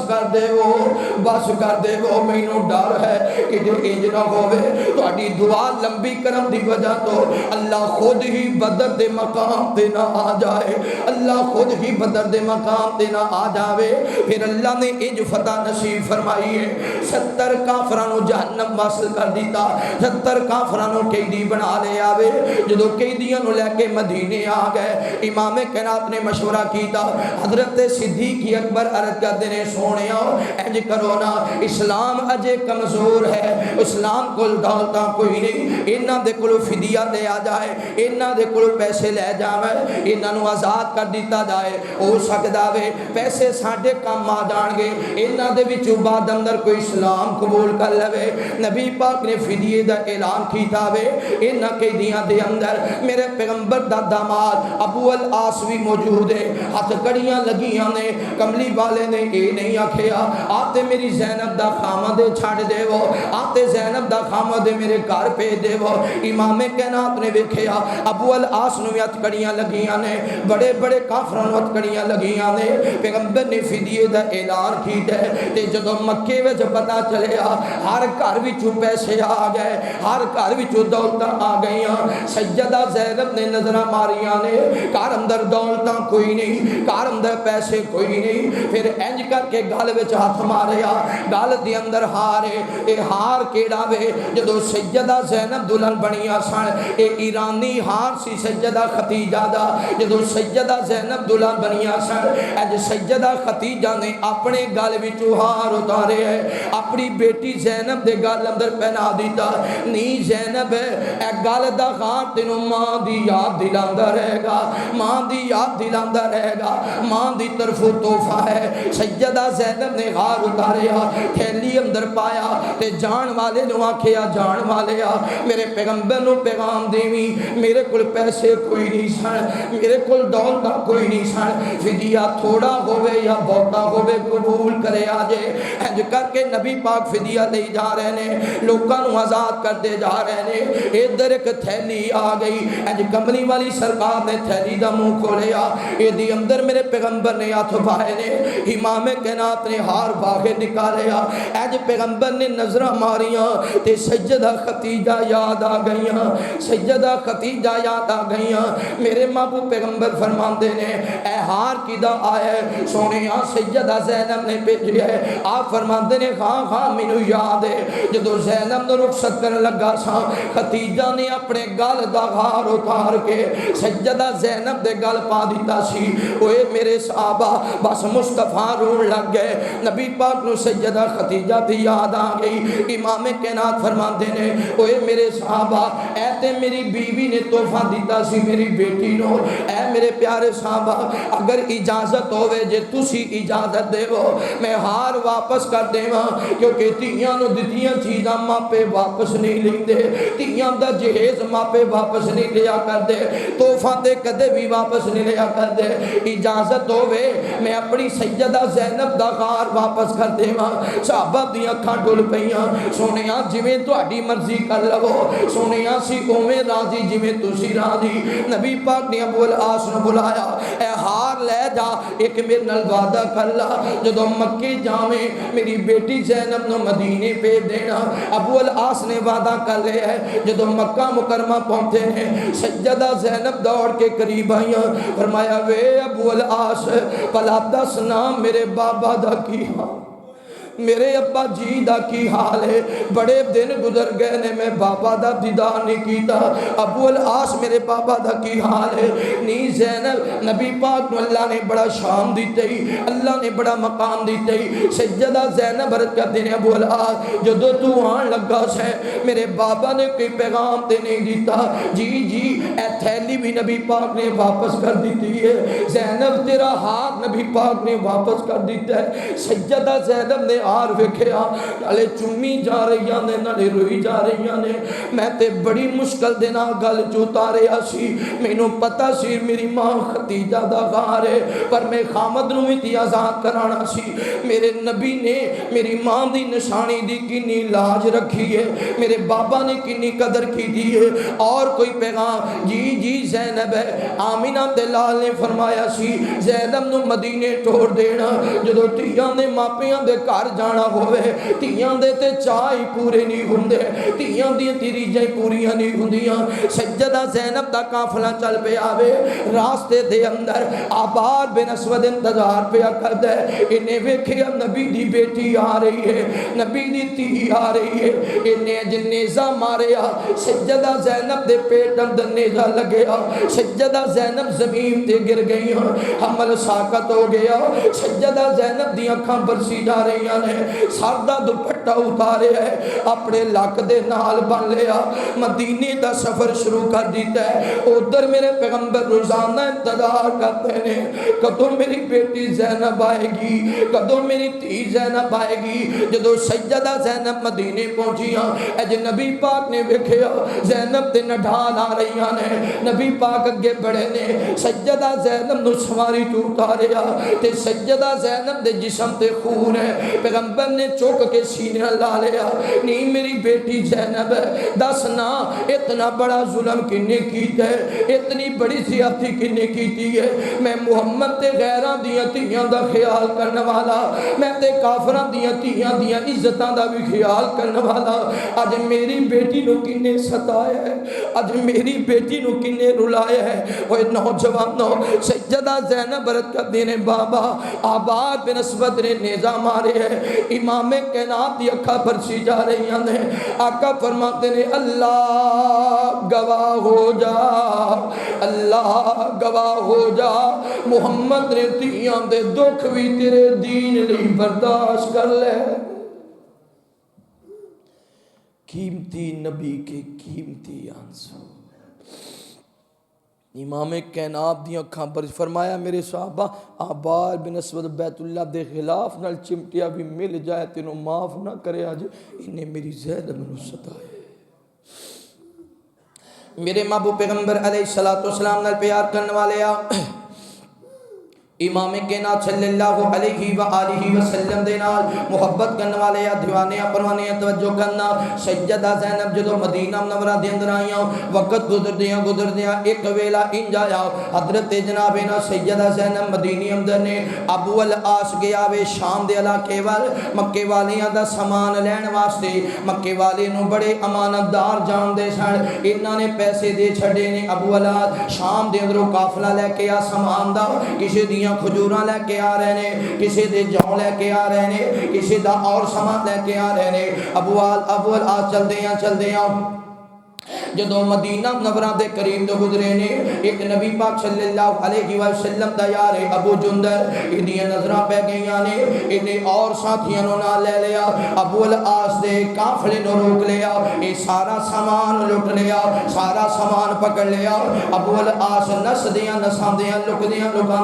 کر دے وہ مینوں ڈر ہے کہ جو انج نہ ہوے تہاڈی دعا لمبی کرن دی وجہ تو اللہ خود ہی بدر دے مقام تے نہ آ جائے اللہ خود ہی بدر دے مقام تے نہ آ جاوے پھر اللہ نے انج فتح نصیب فرمائی ہے 70 کافراں نو جہنم واصل کر دیتا 70 کافراں نو قیدی بنا لے آوے جدو قیدیاں نو لے کے مدینے آ گئے امام کائنات نے مشورہ کیتا حضرت صدیق اکبر عرض کرتے نے سونیا انج کرو نا اسلام اجے کمزور ہے اسلام کول دولتاں کوئی نہیں انہاں دے کولوں فدیہ لے آ جائے انہاں دے کولوں پیسے لے جاوے انہاں نو آزاد کر دیتا جائے ہو سکدا وے پیسے ساڈے کام آ جان گے انہاں دے وچوں بعد اندر کوئی اسلام قبول کر لے نبی پاک نے فدیے دا اعلان کیتا وے انہاں قیدیاں دے اندر میرے پیغمبر دا داماد ابو العاص بھی موجود ہے ہاتھ کڑیاں لگیاں نے کملی والے نے اے نہیں آکھیا آتے میری زینب دا خامد چھڑ دے وہ آتے زینب دا خامد میرے گھر پہ دے وہ امام کائنات نے ویکھیا ابو العاص نو ہاتھ کڑیاں لگیاں نے بڑے بڑے کافراں نو ہاتھ کڑیاں لگیاں نے پیغمبر نے فدیے دا اعلان کیتا ہے تے جدوں مکے وچ پتہ چلیا ہر گھر وچوں پیسے آ گئے ہر گھر وچوں دولتاں آ گئیاں سیدہ زینب نے نظراں ماریاں نے گھر اندر دولتاں کوئی نہیں گھر اندر پیسے کوئی نہیں پھر انج کر کے گل وچ ہاتھ ماریا گل دے اندر ہار ہے اے ہار کیڑا وے جدوں سیدہ زینب دلہن بنیاں سن اے ایرانی ہار سی سیدہ ختیجہ دا جدوں سیدہ زینب دلہن بنیاں سن اج سیدہ ختیجہ نے اپنے گل وچوں ہار اتارے ہے اپنی بیٹی زینب دے گل اندر پہنا دیتا نی زینب اے گل دا ہار تینوں ماں دی یاد دلاندا رہے گا ماں دی یاد دلاندا رہے گا ماں دی طرف تحفہ ہے سیدہ زینب نے ہار اتاریا تھیلی اندر پایا تے جان والے نو آکھیا جان والیا میرے پیغمبر نو پیغام دیوی میرے کل پیسے کوئی نہیں سن, میرے کل دولت کوئی نہیں سن, فدیہ تھوڑا ہوئے یا بہتا ہوئے قبول کرے آجے. انج کر کے نبی پاک فدیہ لے جا رہے ہیں, لوگاں نو آزاد کرتے جا رہے ہیں. ادھر ایک تھیلی آ گئی, انج کملی والی سرکار نے تھیلی دا منہ کھولیا, اے دی اندر میرے پیغمبر نے ہاتھ پائے نے, امام کائنات نے ہار باغے نکالیا. انج پیغمبر نے نظرہ ماریاں تے سیدہ خدیجہ یاد آ گئیاں, سیدہ خدیجہ یاد آ گئیاں. میرے محبوب پیغمبر فرماندے نے اے ہار کدا آیا ہے, سونے سیدہ زینب نے بھیجی ہے. آپ فرماندے نے ہاں مینوں یاد ہے, جدو زینب نو رخصت کرن لگا سا خدیجہ نے اپنے گل دا ہار اتار کے سیدہ زینب دے گل پا دیتا سی. اوے میرے صحابہ بس مصطفیٰ رون لگ گئے. نبی پاک نو سیدہ خدیجہ دی یاد آ گئی. امام کائنات فرماندے نے اوے میرے صحابہ اے تے میری بیوی نے تحفہ دیتا سی میری بیٹی نو. اے میرے پیارے صحابہ اگر اجازت ہوئے جے تسی اجازت دے وہ میں ہار واپس کر دے ماں, کیونکہ تیاں نو دتیاں چیزاں ماپے واپس نہیں لیں دے, تیاں دا جہیز ماپے واپس نہیں لیا کر دے, تحفہ تے کدے بھی واپس نہیں لیا کر دے. اجازت ہوئے میں اپنی سیدہ زینب دا غار واپس کر دے ماں. صحابہ دی اکھاں ڈول پئیاں, سونیاں جویں تہاڈی مرضی کر لو, سونیاں سی اوویں راضی جویں تسی راضی. نبی پاک نے ابو العاص نو بلایا, اے ہار لے جا ایک میرے نال وعدہ کر لا, جدو مکے جاویں میری بیٹی زینب نو مدینے پہ دینا. ابو العاص نے وعدہ کر لیا ہے. جدو مکہ مکرمہ پہنچے ہیں سیدہ زینب دوڑ کے قریب آئیاں, فرمایا وے ابو العاص بھلا دسنا میرے بابا دا کی حال, میرے ابا جی دا کی حال ہے, بڑے دن گزر گئے نے میں بابا دا دیدار نہیں کیتا. ابو العاص میرے بابا دا کی حال ہے نی زینب. نبی پاک نو اللہ نے بڑا شان دیتے ہی, اللہ نے بڑا مقام دیتے ہی. سیدہ زینب عرض کر دینے ابو العاص جدو تو آن لگا سے میرے بابا نے کوئی پیغام تے نہیں دیتا. جی اے تھیلی بھی نبی پاک نے واپس کر دیتی ہے, زینب تیرا ہاتھ نبی پاک نے واپس کر دیتا ہے. سیدہ زینب نے آر وکھیا نالے چمی جا رہی نے نالے روئی جا رہی نے. میں تے بڑی مشکل دینا گل چوتا رہا سی, مینوں پتا سی میری ماں خدیجہ دا غار ہے, پر میں خامد نو بھی آزاد کرانا سی. میرے نبی نے میری ماں دی نشانی دی کنی لاج رکھی ہے, میرے بابا نے کنی قدر کی دی ہے. اور کوئی پیغام جی زینب ہے. آمینہ دلال نے فرمایا سی زینب نو مدینے ٹور دینا, جدو تیاں نے ماپیاں دے کار جانا ہوئے تیاں دے تے چاہی پورے نہیں ہوندے, تیاں دی تیری جائیں پوریاں نہیں ہوندیاں. سیدہ زینب دا کافلہ چل پہ آوے, راستے دے اندر عبار بن اسود انتظار پہ کر دے. انہیں ویکھیا نبی دی بیٹی آ رہی ہے, نبی دی تی آ رہی ہے. انہیں جن نیزہ ماریا, سیدہ زینب دے پیٹ اندر نیزہ لگیا, سیدہ زینب زمین تے گر گئی, حمل ساکت ہو گیا. سیدہ زینب دی اکھاں برسی جا رہی نے, سردہ دوپٹہ اتارے ہے, اپنے لک دے نال بن لیا, مدینے دا سفر شروع کر دیتا ہے. ادھر میرے پیغمبر روزانہ انتظار کرتے ہیں کدوں میری بیٹی زینب آئے گی, کدوں میری تھی زینب آئے گی. جدو سیدہ زینب مدینے پہنچیاں, اج نبی پاک نے ویکھیا زینب تے نڈھال آ رہی نے. نبی پاک اگے بڑے نے, سیدہ زینب نو سواری تو اتاریا تے سیدہ زینب دے جسم تے خون ہے. پیغمبر نے چوک کے سینہ لا لیا, نہیں میری بیٹی زینب ہے, دس نا اتنا بڑا ظلم کنے کیتا ہے, اتنی بڑی زیادتی کنے کیتی ہے. میں محمد تے غیران دیاں تیاں دا خیال کرنے والا, میں تے کافران دیاں تیاں عزتاں دا بھی خیال کرنے والا. آج میری بیٹی نو کنے ستایا ہے, آج میری بیٹی نو کنے رلایا ہے. وہ نوجوانوں سیدہ زینب برت کر دینے بابا آباد بن اسود نے نیزہ مارے ہے, امام کائنات دی اکھا برسی جا رہی ہیں. آقا فرماتے ہیں اللہ گواہ ہو جا, اللہ گواہ ہو جا, محمد نے تیاں دے دکھ بھی تیرے دین لی برداشت کر لے. قیمتی نبی کے قیمتی آنسو, امام کائنات دی اکھاں پر فرمایا میرے صحابہ عبار بن اسود بیت اللہ دے خلاف نال چمٹیا بھی مل جائے تینوں معاف نہ کرے, آج انہیں میری زینب نو ستایا. میرے محبوب پیغمبر علیہ السلام نال پیار کرنے والے امام کائنات صلی اللہ علیہ وآلہ وسلم دے نال محبت کرنے والے دیوانے پروانے توجہ کرنا سیدہ زینب جدو مدینہ منورہ دے اندر آئیاں وقت گزردیاں ایک ویلا انج آیا حضرت جناب نا سیدہ زینب مدینی اندر نے ابو العاص گیا وے شام دے علاقے وال مکے والیاں دا سامان لین واسطے مکے والے نو بڑے امانت دار جان دے سن انہاں نے پیسے دے چھڑے نے ابو العاص شام دے اندروں قافلہ لے کے آ سامان دا کسی دی کھجوراں لے کے آ رہے نے کسی دے جاؤ لے کے آ رہے نے کسی دا اور سامان لے کے آ رہے نے ابو العاص چل دیاں جدو مدینہ منورہ دے قریب تو گزرے نے ایک نبی پاک صلی اللہ علیہ وسلم دا یار ابو جندر انہیں نظرہ پہ گئیاں نے انہیں اور ساتھیاں نہ لے لیا ابو العاص دے کافلے نو روک لیا یہ سارا سامان لٹ لیا سارا سامان پکڑ لیا ابو العاص نس دیاں لک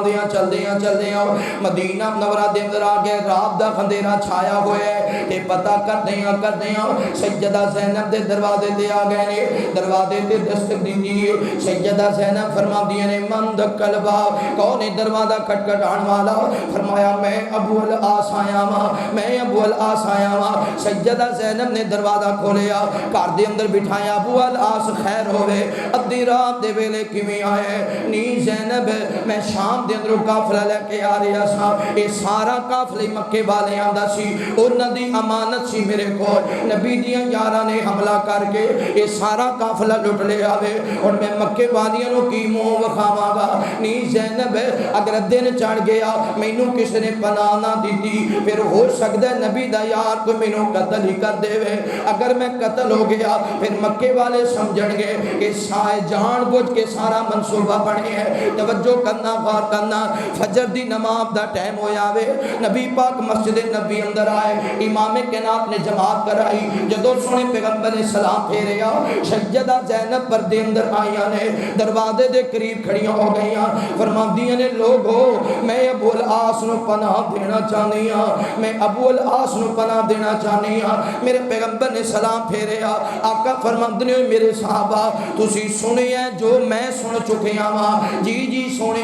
دیاں چل دیاں مدینہ منورہ دے اندر آگے رات دا خندیرہ چھایا ہوئے ہے تے پتہ کر دیاں سیدہ زینب دے دروازے دے آگئے نے دروازے تے دستک دیجیے سیدہ زینب فرما دیا نے من دکل باب کون دروازہ کھٹکھٹانے والا فرمایا میں ابو العاص آیا ہاں سیدہ زینب نے دروازہ کھولیا گھر دے اندر بٹھایا ابو العاص خیر ہوئے ادھی رات دے ویلے کیویں آئے نی زینب میں شام دے اندر قافلہ لے کے آ رہا سا اے سارا قافلہ مکے والے آندا سی انہاں دی امانت سی میرے کول نبی دیاں یاراں نے حملہ کر کے اے سارا قافلہ لٹ لے آوے اور میں مکے والیاں نو کی منہ وکھاواں گا نی زینب اگر دن چڑھ گیا مینوں کس نے پناہ نہ دیتی پھر ہو سکدا ہے نبی دا یار کو مینوں قتل ہی کر دے وے اگر میں قتل ہو گیا پھر مکے والے سمجھن گے کہ سائے جان بوجھ کے سارا منصوبہ بنے ہے توجہ کرنا غور کرنا فجر دی نماز دا ٹائم ہویا وے نبی پاک مسجد نبی اندر آئے امام کائنات نے جماعت کرائی جدو سونے پیغمبر نے سلام پھیریا سیدہ زینب پردے اندر آئیاں نے دروازے دے قریب کھڑیاں ہو گئیاں فرماندیاں نے لوگو میں ابو العاص نو پناہ دینا چاہنی ہاں میں ابو العاص نو پناہ دینا چاہنی ہاں میرے پیغمبر نے سلام پھیریا آقا فرماندنے ہوئے میرے صحابہ تسی سنے ہیں جو میں سن چکے ہاں جی سنے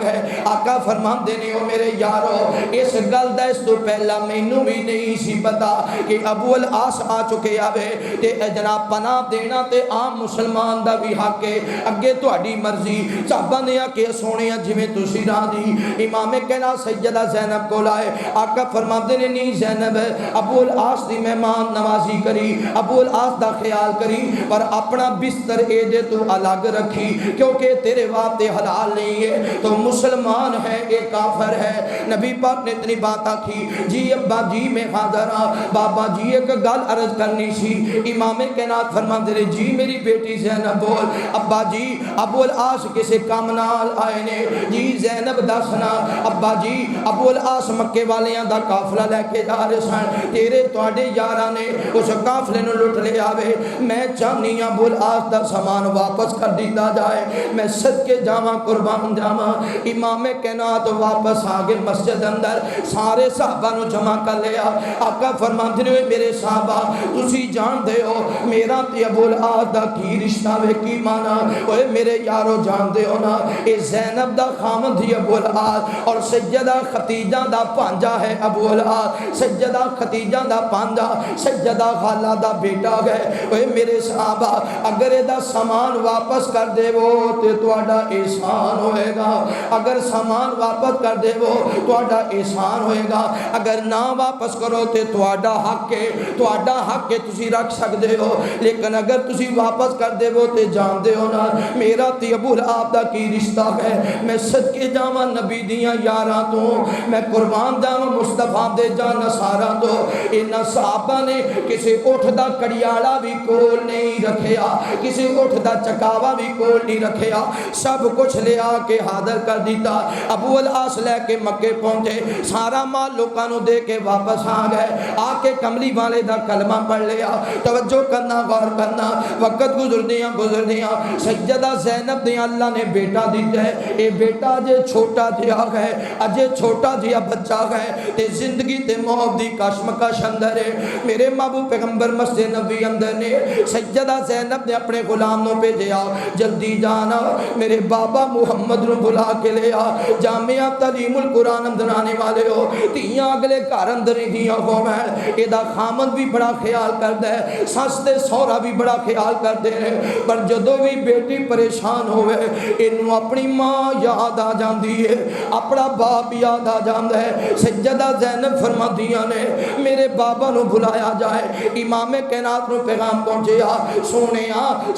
گئے آقا فرماندنے ہو میرے یارو اس گل دا اس تو پہلا مینوں بھی نہیں سی پتا کہ ابو العاص آ چکے آوے تے جناب پناہ دینا تے عام مسلمان دا بھی حق ہے اگے تہاڈی مرضی صحابہ نے کہ سونے جویں تسی راضی امام کہنا سیدہ زینب کو لائے آقا فرماندے نے نہیں زینب ابو العاص دی مہمان نوازی کری ابو العاص دا خیال کری پر اپنا بستر اے دے تو الگ رکھی کیونکہ تیرے واسطے حلال نہیں ہے تو مسلمان ہے اے کافر ہے نبی پاک نے اتنی بات آکھی جی ابا جی میں حاضر ہاں بابا جی ایک گل عرض کرنی سی امام کائنات فرماندے نے جی میری بیٹی زینب بول ابا جی ابو العاص کسے کام نال آئے نے جی زینب دسنا ابا جی ابو العاص مکے والیاں دا قافلہ لے کے جا رہے سن تیرے تواڈے یاراں نے اس قافلے نو لٹ لے آوے میں چاہنی ابو العاص دا سامان واپس کر دیتا جائے میں صدقے جاواں قربان جاواں امام کائنات واپس آ گئے مسجد اندر سارے صحابہ نو جمع کر لیا آقا فرماندے نے میرے صحابہ تسی جان دے ہو میرا تے ابو العاص دا کی رشتہ وے کی مانا اوے میرے یارو جان دے ہو نا اے زینب دا خامد ہی ابو العاص اور سیدہ ختیجہ دا پانجا ہے ابو العاص سیدہ ختیجہ دا پانجا سیدہ خالہ دا بیٹا گئے اوے میرے صحابہ اگر اے دا سامان واپس کر دے وہ تے تواڈا احسان ہوئے گا اگر سامان واپس کر دے وہ تواڈا احسان ہوئے گا اگر نہ واپس کرو تے تواڈا حق ہے تسی رکھ سکدے ہو لیکن اگر تسی واپس کر دے وہ تے جان دے ہو نا میرا تے ابو العاص دا کی رشتہ ہے میں صدقے جاواں نبی دیاں یاراں تو میں قربان جاواں مصطفیٰ دے جان نصاراں تو انہاں صحابہ نے کسی اٹھ دا کڑیالا بھی کول نہیں رکھیا کسی اٹھ دا چکاوا بھی کول نہیں رکھیا سب کچھ لے آ کے حاضر کر دیتا ابو العاص لے کے مکے پہنچے سارا مال لوکاں نو دے کے واپس آ گئے آ کے کملی والے دا کلمہ پڑھ لیا توجہ کرنا غور کرنا وقت گزردیاں سیدہ زینب نے اللہ نے بیٹا دیتا ہے، اے بیٹا اجے چھوٹا جہا ہے، اجے چھوٹا جہا بچہ ہے تے زندگی تے موت دی کشمکش اندر ہے۔ میرے محبوب پیغمبر مسجد نبی اندر نے سیدہ زینب نے اپنے غلام نو بھیجیا، جلدی جانا میرے بابا محمد نو بلا کے لیا، جامعہ تعلیم القرآن اندر آنے والے ہو، تیاں اگلے گھر اندر ہی دیاں ہو میں اے دا خامد بھی بڑا خیال کر دے، سس تے سورا بھی بڑا خیال کر دے رہے، پر جدو بھی بیٹی پریشان ہوئے انہوں اپنی ماں یاد آ جاندی ہے، اپنا باپ یاد آ جاندہ ہے۔ سیدہ زینب فرما دیا نے میرے بابا نو بلایا جائے، امام کائنات نو پیغام پہنچیا، سونے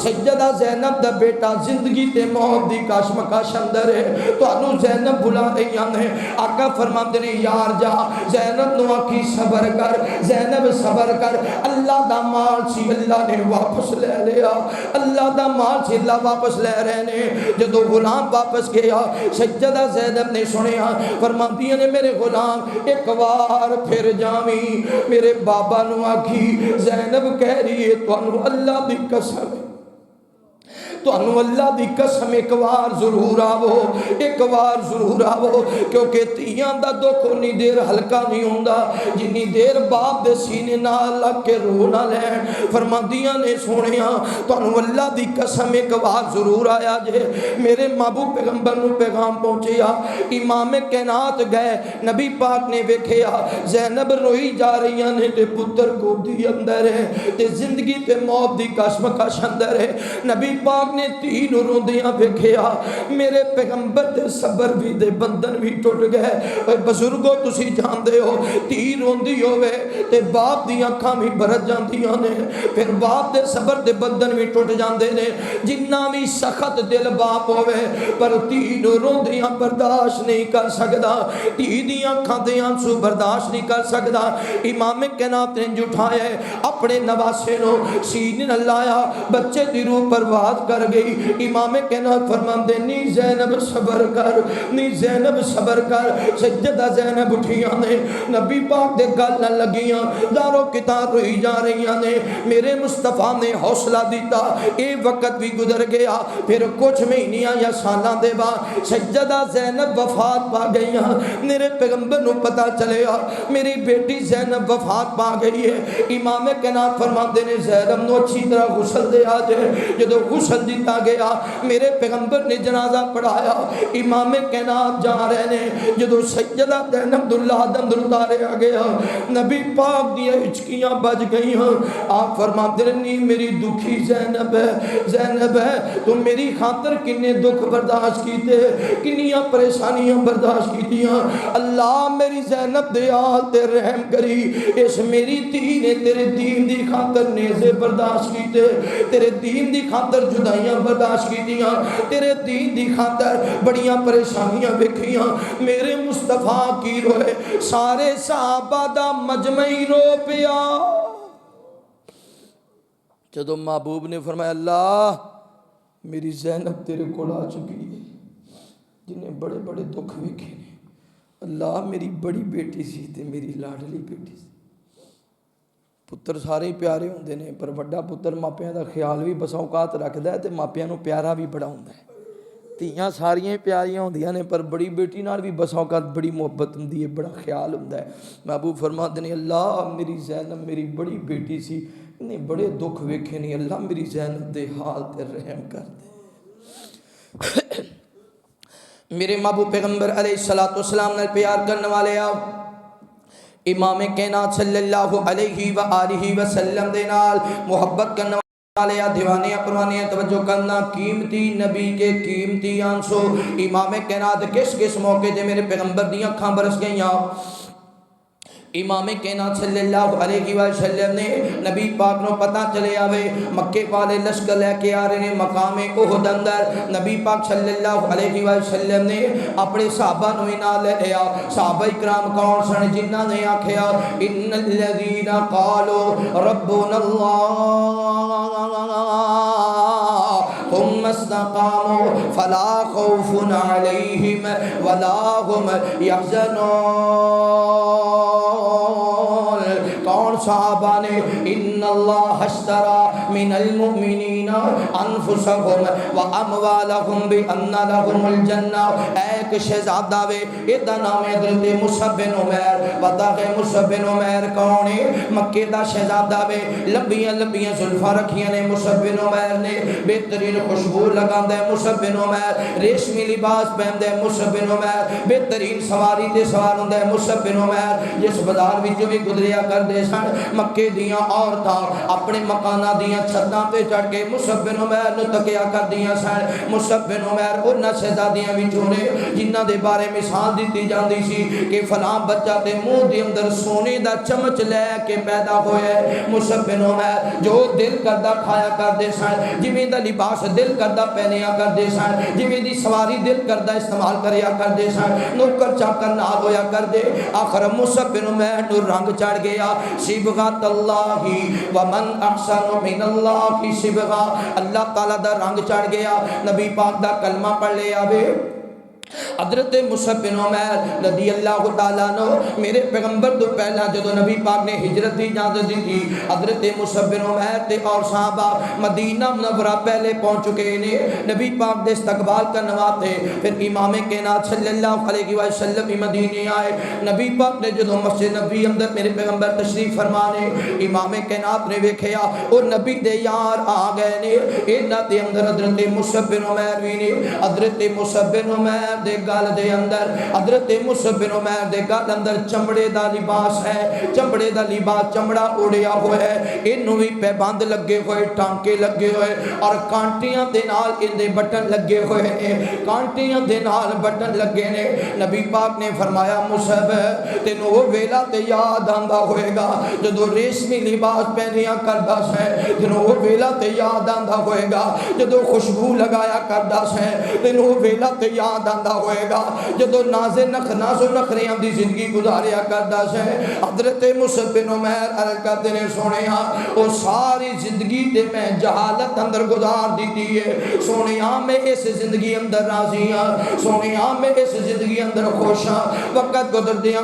سیدہ زینب دا بیٹا زندگی تے موت دی کشمکش اندر ہے، تو انہوں زینب بلا دیا نے۔ آقا فرما دے یار جا زینب نو آکی صبر کر، زینب صبر کر، اللہ دا مال سی اللہ نے واپس لے لیا، اللہ دا مال سی اللہ واپس لے رہے نے۔ جدو غلام واپس گیا سیدہ زینب نے سنیا، فرما دیا نے میرے غلام ایک بار پھر جامی، میرے بابا نو آکی زینب کہہ رہی ہے تو انہوں اللہ دی قسم تو انہوں اللہ دی قسم ایک بار ضرور آو، ایک بار ضرور آو، کیونکہ تیاں دا دکھ انی دیر ہلکا نہیں ہوندہ جنی دیر باپ دے سینے نہ لگ کے روح نہ لین۔ فرماندیاں نے سونیاں تو انہوں اللہ دی قسم ایک بار ضرور آیا جے، میرے محبوب پیغمبر نو پیغام پہنچیا، امام کائنات گئے، نبی پاک نے ویکھیا زینب روئی جا رہی نے تے پتر گودی اندر ہے تے زندگی تے موت دی کشمکش اندر ہے۔ نبی پاک نے تین روندیاں ویکھیا، میرے پیغمبر دے صبر بھی دے بندن بھی ٹوٹ گئے۔ اے بزرگو تسی جاندے ہو تین روندی ہوئے تے باپ دی آنکھاں بھی برت جاندیاں نے، پھر باپ دے صبر دے بندن بھی ٹوٹ جاندے نے، جنہ بھی سخت دل باپ ہوئے پر تین روندیاں برداشت نہیں کر سکدا، تین دی آنکھاں دے آنسو برداشت نہیں کر سکدا۔ امام کائنات نے جھٹھائے اپنے نواسے نو سینے نہ لایا، بچے دی روح پرواز کر گئی۔ امام کائنات فرماندے نی زینب صبر کر، نی زینب صبر کر۔ سیدہ زینب اٹھیاں نے نبی پاک دے گل نہ لگیاں، دارو کتار روئی جا رہیاں نے، میرے مصطفیٰ نے حوصلہ دیتا۔ اے وقت بھی گزر گیا، پھر کچھ مہینیاں یا سالاں دے بعد سیدہ زینب وفات پا گئیاں۔ میرے پیغمبر نو پتا چلیا میری بیٹی زینب وفات پا گئی ہے۔ امام کائنات فرماندے نے زینب نو اچھی طرح غسل دے آ جائے، جدو غسل دیتا گیا میرے پیغمبر نے جنازہ پڑھایا، امام کائنات جا رہے نے، جدو سیدہ زینب اللہ دم دلتارے آ گیا نبی پاک دیا اچکیاں بج گئی ہیں۔ آپ فرماتے رہنی میری دکھی زینب ہے، زینب ہے تو میری خاطر کنے دکھ برداشت کیتے، کنیاں پریشانیاں برداشت کیتیاں، اللہ میری زینب دے آل تے رحم کری، اس میری تھی نے تیرے دین دی خاطر نیزے برداشت کیتے، تیرے دین دی خاطر جدائیاں برداشت کیتیاں، تیرے دین دی خاطر بڑیاں پریشانیاں ویکھیاں۔ میرے مصطفیٰ کی روئے سارے صحابہ دا مجمعی رو پیا۔ جدو محبوب نے فرمایا اللہ میری زینب تیرے کو آ چکی ہے، جنہیں بڑے بڑے دکھ ویکھے نے، اللہ میری بڑی بیٹی سی تے میری لاڈلی بیٹی سی۔ پتر سارے ہی پیارے ہوندے نے پر بڑا پتر ماپیاں دا خیال بھی بسا اوقات رکھدا ہے تے ماپیاں نو پیارا بھی بڑا ہوندا ہے۔ تیاں ساریاں پیاریاں ہوندیاں نے پر بڑی بیٹی نال بھی بسا اوقات بڑی محبت ہوندی ہے، بڑا خیال ہوندا ہے۔ محبوب فرماتے ہیں اللہ میری زینب میری بڑی بیٹی سی، انہیں بڑے دکھ ویکھے نہیں، اللہ میری زینب دے حال تے رحم کر دے۔ میرے محبوب پیغمبر علیہ السلام نے پیار کرنے والے آؤ، امام کائنات صلی اللہ علیہ وآلہ وسلم دے نال محبت کرنے والے دیوانیاں پروانیاں توجہ کرنا، قیمتی نبی کے قیمتی آنسو امام کائنات کس کس موقع دے میرے پیغمبر دی آنکھاں برس گئیاں۔ امام کائنات صلی اللہ علیہ وسلم نے نبی پاک نو پتا چلے آوے مکے والے لشکر لے کے آ رہے ہیں مقام احد اندر، نبی پاک صلی اللہ علیہ وسلم نے اپنے صحابہ نو انال لے لیا۔ صحابہ اکرام کون سن جنہاں نے آکھیا ان الذین قالوا ربنا اللہ ثم استقاموا فلا خوف علیہم ولا هم يحزنون۔ کون اور صحابہ نے ان اللہ اشترا من المؤمنین انفسهم واموالهم بان لهم الجنہ. ایک شہزادہ وے ایدا نام حضرت مصعب بن عمیر. پتہ ہے مصعب بن عمیر کون ہے؟ مکے دا شہزادہ وے. لمبیاں لمبیاں زلفاں رکھیاں نے مصعب بن عمیر نے. بہترین خوشبو لگاندا ہے مصعب بن عمیر. ریشمی لباس پہندا ہے مصعب بن عمیر. بہترین سواری تے سوار ہوندا ہے مصعب بن عمیر. جس بازار وچوں بھی گزریا کردے سن مکے دیاں عورتاں اپنے مکاناں دیاں چھتاں تے چڑھ کے مصعب بن عمیر نوں تکیا کردیاں سن. مصعب بن عمیر انہاں شہزادیاں وچوں نے جنہاں دے بارے مثال دتی جاندی سی کہ فلاں بچہ تے منہ دے اندر سونے دا چمچ لے کے پیدا ہویا ہے. مصعب بن عمیر جو دل کردا کھایا کردے سن, جویں دا لباس دل کردا پہنیا کردے سن, جویں دی سواری دل کردا استعمال کریا کردے سن, نوکر چاکر نال ہویا کردے. آخر مصعب بن عمیر نو رنگ چڑھ گیا. صبغۃ اللہ ومن احسن من اللہ صبغہ. اللہ تعالی دا رنگ چڑھ گیا. نبی پاک دا کلمہ پڑھ لیا وے. حضرت مصعب بن عمیر رضی اللہ تعالیٰ عنہ میرے پیغمبر تو پہلا جدو نبی پاک نے ہجرت دی اجازت دی تھی, حضرت مصعب بن عمیر تے اور صحابہ مدینہ منورہ پہلے پہنچ چکے نے نبی پاک دے استقبال کرنے واسطے. پھر امام کائنات صلی اللہ علیہ وسلم مدینے آئے. نبی پاک نے جدو مسجد نبی اندر میرے پیغمبر تشریف فرمانے, امام کائنات نے ویکھیا اور نبی دے یار آ گئے نے. انہاں دے اندر حضرت مصعب بن عمیر بھی نے. حضرت مصعب بن عمیر دے گل دے اندر حضرت مصعب بن عمیر دے گل اندر چمڑے دا لباس ہے. چمڑے دا لباس چمڑا اڑیا ہوا ہے. اینوں وی پیبند لگے ہوئے, ٹانکے لگے ہوئے اور کانٹیاں دے نال ان دے بٹن لگے ہوئے نے. کانٹیاں دے نال بٹن لگے نے. نبی پاک نے فرمایا مصعب تینوں وہ ویلا تے یاد آندا ہوئے گا جدو ریشمی لباس پہنیا کردا سی. تینوں وہ ویلا تے یاد آندا ہوئے گا جدو خوشبو لگایا کردا سی. تینوں وہ ویلا تے یاد آندا ہوئے گا جدو ناز و نخریاں دی زندگی گزاریا کردا سے. حضرت مصعب بن عمیر عرض کرتے نے سونیا او ساری زندگی تے میں جہالت اندر گزار دیتی ہے. سونیا میں اس زندگی اندر راضی ہاں. سونیا میں اس زندگی اندر خوش ہاں. وقت گزردیاں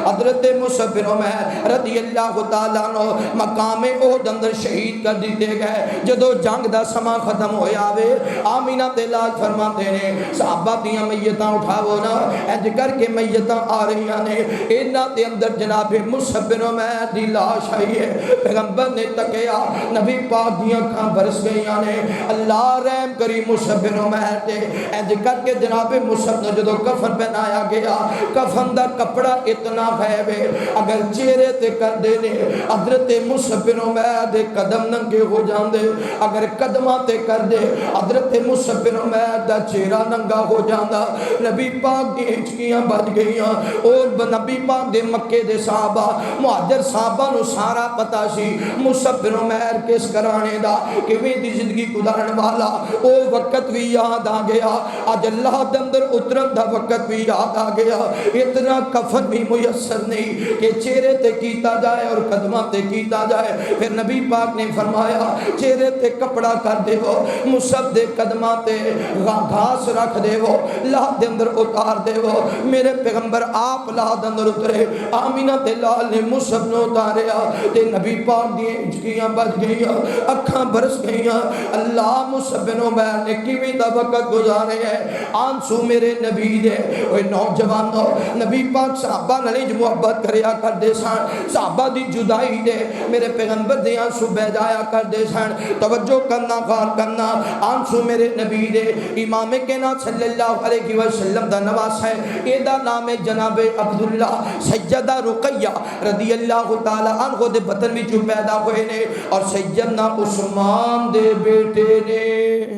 حضرت مصعب بن عمیر رضی اللہ تعالیٰ عنہ مقام احد اندر شہید کر دیتے گئے. جدو جنگ دا سما ختم ہویا وے آمینہ تے لاج فرماتے نے صحابہ دیاں میتاں اٹھاو نا. اج کر کے میتاں آ رہی نے. انہاں دے اندر جناب مصعب بن عمیر دی لاش آئی ہے. پیغمبر نے تکیا نبی پاک دیاں اکھاں برس گئیاں نے. اللہ رحم کری مصعب بن عمیر تے. اج کر کے جناب مصعب نے جدو کفن پہنایا گیا کفن دا کپڑا اتنا غائب ہے اگر چہرے تے کر دے نے حضرت مصعب بن عمیر دے قدم ننگے ہو جاندے. اگر قدماں تے کر دے حضرت مصعب بن عمیر دا چہرہ ننگا ہو جاندہ. نبی پاک دی ہچکیاں بج گئیاں اور نبی پاک دے مکے دے صحابہ مہاجر صحابہ نو سارا پتا سی مصعب بن عمیر کس کرانے دا کیویں دی زندگی گزارن والا. او وقت بھی یاد آ گیا. اج اللہ دے اندر اترن دا وقت بھی یاد آ گیا. اتنا کفن بھی میسر نہیں کہ چہرے تے کیتا جائے اور قدماں تے کیتا جائے. پھر نبی پاک نے فرمایا چہرے تے کپڑا کر دے وہ مصعب دے قدماں تے گھاس رکھ دے وہ لاہ دے اندر اتار دے وہ. میرے پیغمبر آپ لاہ دے اندر اترے. آمینہ تے لال نے مصعب نو اتاریا تے نبی پاک دی ہچکیاں بج گئیاں اکھاں برس گئیاں. اللہ مصعب بن عمیر نے کیویں دا وقت گزارے ہے. آنسو میرے نبی دے اوے نوجوانو نبی پاک صحابہ نال محبت کریا کردے سن. صحابہ دی جدائی دے میرے پیغمبر دے آنسو بہ جایا کردے سن. توجہ کرنا غور کرنا. آنسو میرے نبی دے امام کائنات صلی اللہ علیہ وسلم دا نواس ہے. ایدہ نام ہے جناب عبداللہ سیدہ رقیہ رضی اللہ تعالی عنہ دے بطن میں جو پیدا ہوئے نے اور سیدنا عثمان دے بیٹے نے.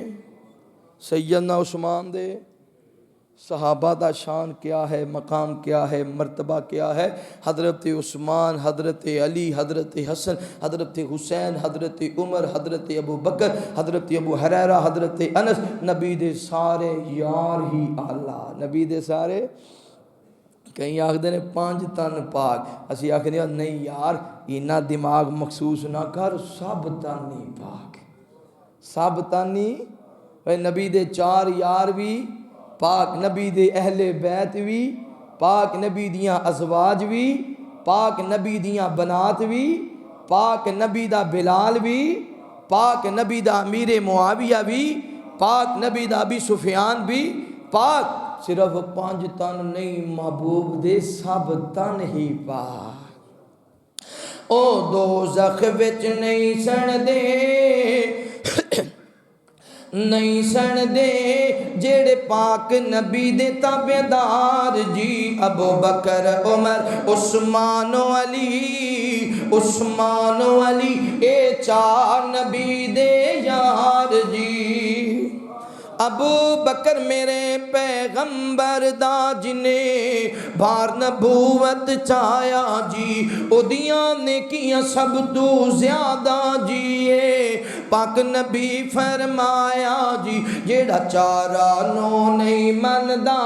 سیدنا عثمان دے صحابہ دا شان کیا ہے, مقام کیا ہے, مرتبہ کیا ہے. حضرت عثمان, حضرت علی, حضرت حسن, حضرت حسین, حضرت عمر, حضرت ابو بکر, حضرت ابو حریرہ, حضرت انس. نبی دے سارے یار ہی آلہ. نبی دے سارے کہیں آخدے نے 5 تن پاک. اسی آخدے نہیں یار اینا دماغ مخصوص نہ کر, سب تانی پاک, سب تانی. نبی دے 4 یار بھی پاک, نبی دے اہل بیت بھی پاک, نبی دیاں ازواج بھی پاک نبی دیاں بنات بھی، پاک نبی دا بلال بھی، پاک نبی دا امیر معاویہ بھی، پاک نبی دا ابی سفیان بھی، پاک صرف 5 تن نہیں محبوب دے سب تن ہی پاک۔ او دوزخ وچ نہیں سن دے نہیں سن دے جیڑے پاک نبی دے تابعدار جی، ابو بکر عمر عثمان و علی، عثمان و علی اے 4 نبی دے یار جی۔ ابو بکر میرے پیغمبر دا جنے بار نبوت چایا جی، او دیاں نیکیاں سب تو زیادہ جی، پاک نبی فرمایا جی، جیڑا چارہ نو نہیں مندا،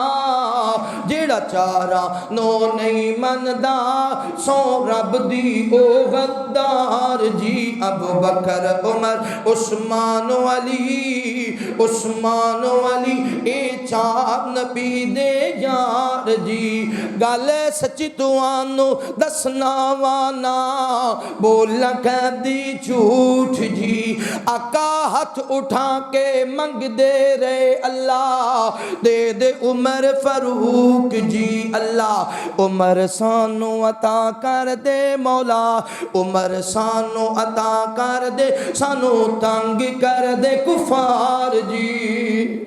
جیڑا چارہ نو نہیں مندا، سو رب دی او غدار جی۔ ابو بکر عمر عثمان و علی، عثمان و علی اے 4 نبی دے یار جی۔ گل سچی تو آنو دسنا وانا، بولنا کہدی جھوٹ جی، آقا ہاتھ اٹھا کے منگ دے رہے اللہ دے دے عمر فاروق جی، اللہ عمر سانو عطا کر دے مولا، عمر سانو عطا کر دے، سانو تنگ کر دے کفار جی،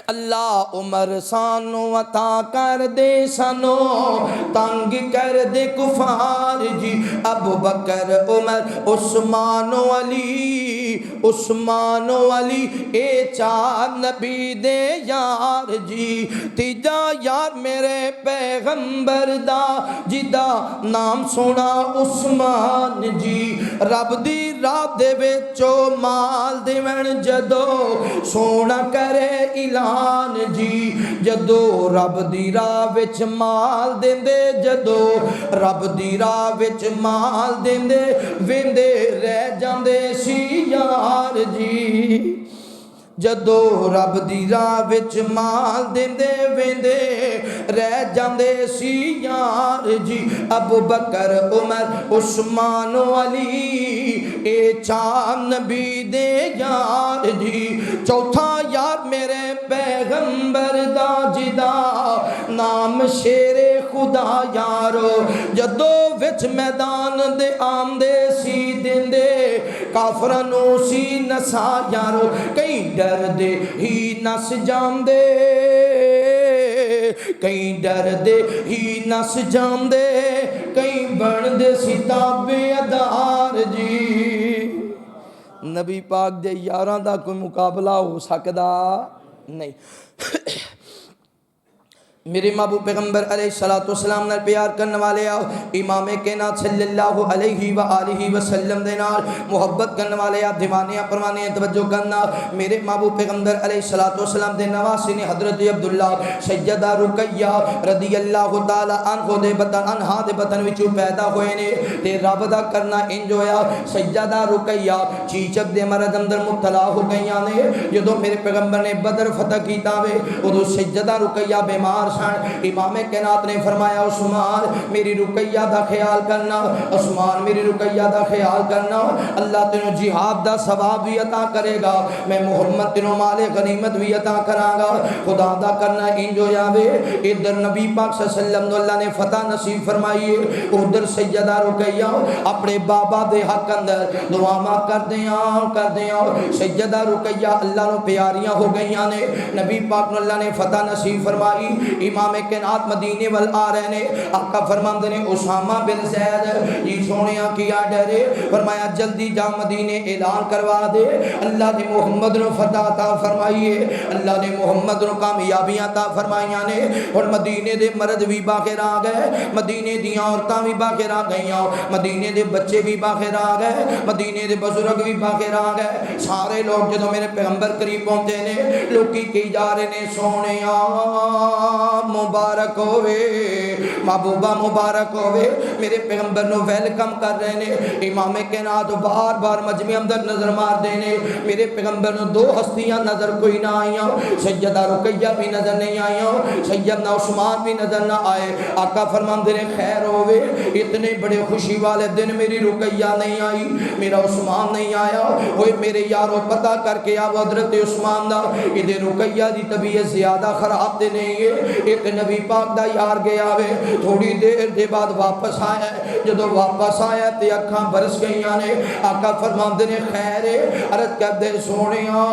اللہ عمر سانو عطا کر دے، سانو تنگ کر دے کفار جی۔ ابو بکر عمر عثمان و علی، عثمان و علی اے 4 نبی دے یار جی۔ تیجا یار میرے پیغمبر دا جدا نام سونا عثمان جی، رب دی راہ دے وچو مال دیون جدو سونا کرے اعلان جی، جدو رب دی راہ وچ مال دیندے، جدو رب دی راہ وچ مال دیندے، ویندے رہ جاندے سی یار جی، جدو رب دی راہ وچ مال دیندے ویندے رہ جاندے سی یار جی۔ ابو بکر عمر عثمان و علی اے 4 نبی دے یار جی۔ چوتھا یار میرے پیغمبر دا جدا نام شیر خدا یارو، جدو وچ میدان دے آمدے سی دیندے کافرانو سی نسا یارو، کئی ڈر دے ہی نس جام دے، کئی ڈر دے ہی نس جام دے، کئی بن دے سی تابعدار جی۔ نبی پاک دے یاراں دا کوئی مقابلہ ہو سکدا نہیں۔ میرے محبوب پیغمبر علیہ السلام نال پیار کرنے والے آؤ، امام کائنات صلی اللہ علیہ وآلہ وسلم دے نال محبت کرنے والے آؤ، دیوانیاں پروانیاں توجہ کرنا۔ میرے محبوب پیغمبر علیہ السلام دے نواسی نے حضرت عبداللہ سیدہ رقیہ رضی اللہ تعالی عنہ دے بطن انہا دے بطن وچوں پیدا ہوئے نے، تے رب دا کرنا انج ہویا سیدہ رقیہ چیچک دے مرض اندر مبتلا ہو گئیاں نے، جدوں میرے پیغمبر نے بدر فتح کیتا وے ادوں سیدہ رقیہ بیمار امام کائنات نے فرمایا عثمان میری رقیہ دا خیال کرنا، عثمان میری رقیہ دا خیال کرنا، اللہ تینوں جہاد دا ثواب بھی عطا کرے گا، میں محمد تینوں مال غنیمت بھی عطا کراں گا، خدا دا کرنا انج ہو جاوے۔ ادھر نبی پاک صلی اللہ علیہ وسلم اللہ نے فتح نصیب فرمائی، ادھر سیدہ رقیہ اپنے بابا دے حق اندر دعا کر دیاں سیدہ رقیہ اللہ نو پیاریاں ہو گئیاں نے، نبی پاک اللہ نے فتح نصیب فرمائی، امام کائنات مدینے وال آ رہے نے، آقا فرماندے نے اسامہ بن زید جی سونیا کیا ڈرے، فرمایا جلدی جا مدینے اعلان کروا دے، اللہ نے محمد نو فتح عطا فرمائیے، اللہ نے محمد نو کامیابیاں عطا فرمائیاں نے، اور مدینے دے مرد بھی باخر آ گئے، مدینے دیاں عورتاں بھی باخر آ گئیاں، مدینے دے بچے بھی باخر آ گئے، مدینے دے بزرگ بھی باخر آ گئے، سارے لوگ جدوں میرے پیغمبر قریب پہنچے نے، لوکی کہی جا رہے نے سونیا مبارک ہوئے، محبوبہ مبارک ہوئے، میرے پیغمبر نو ویلکم کر رہے نے، امام کائنات بار بار مجمع اندر نظر مار دینے، میرے پیغمبر نو 2 ہستیاں نظر کوئی نہ آئیاں، سیدہ رقیہ بھی نظر نہیں آئیاں، سیدنا عثمان بھی نظر نہ آئے۔ آقا فرماندے نے خیر ہوئے، اتنے بڑے خوشی والے دن میری رقیہ نہیں آئی، میرا عثمان نہیں آیا۔ ہوئے میرے یارو پتہ کر کے آو حضرت عثمان دا ادھے رقیہ دی طبیعت زیادہ خراب دے نہیں ہے۔ ایک نبی پاک دا یار گیا ہوئے، تھوڑی دیر دے بعد واپس آیا ہے، جدو واپس آیا تے اکھاں برس گئیاں نے۔ آقا فرماندے نے خیر عرض کر دے سونیاں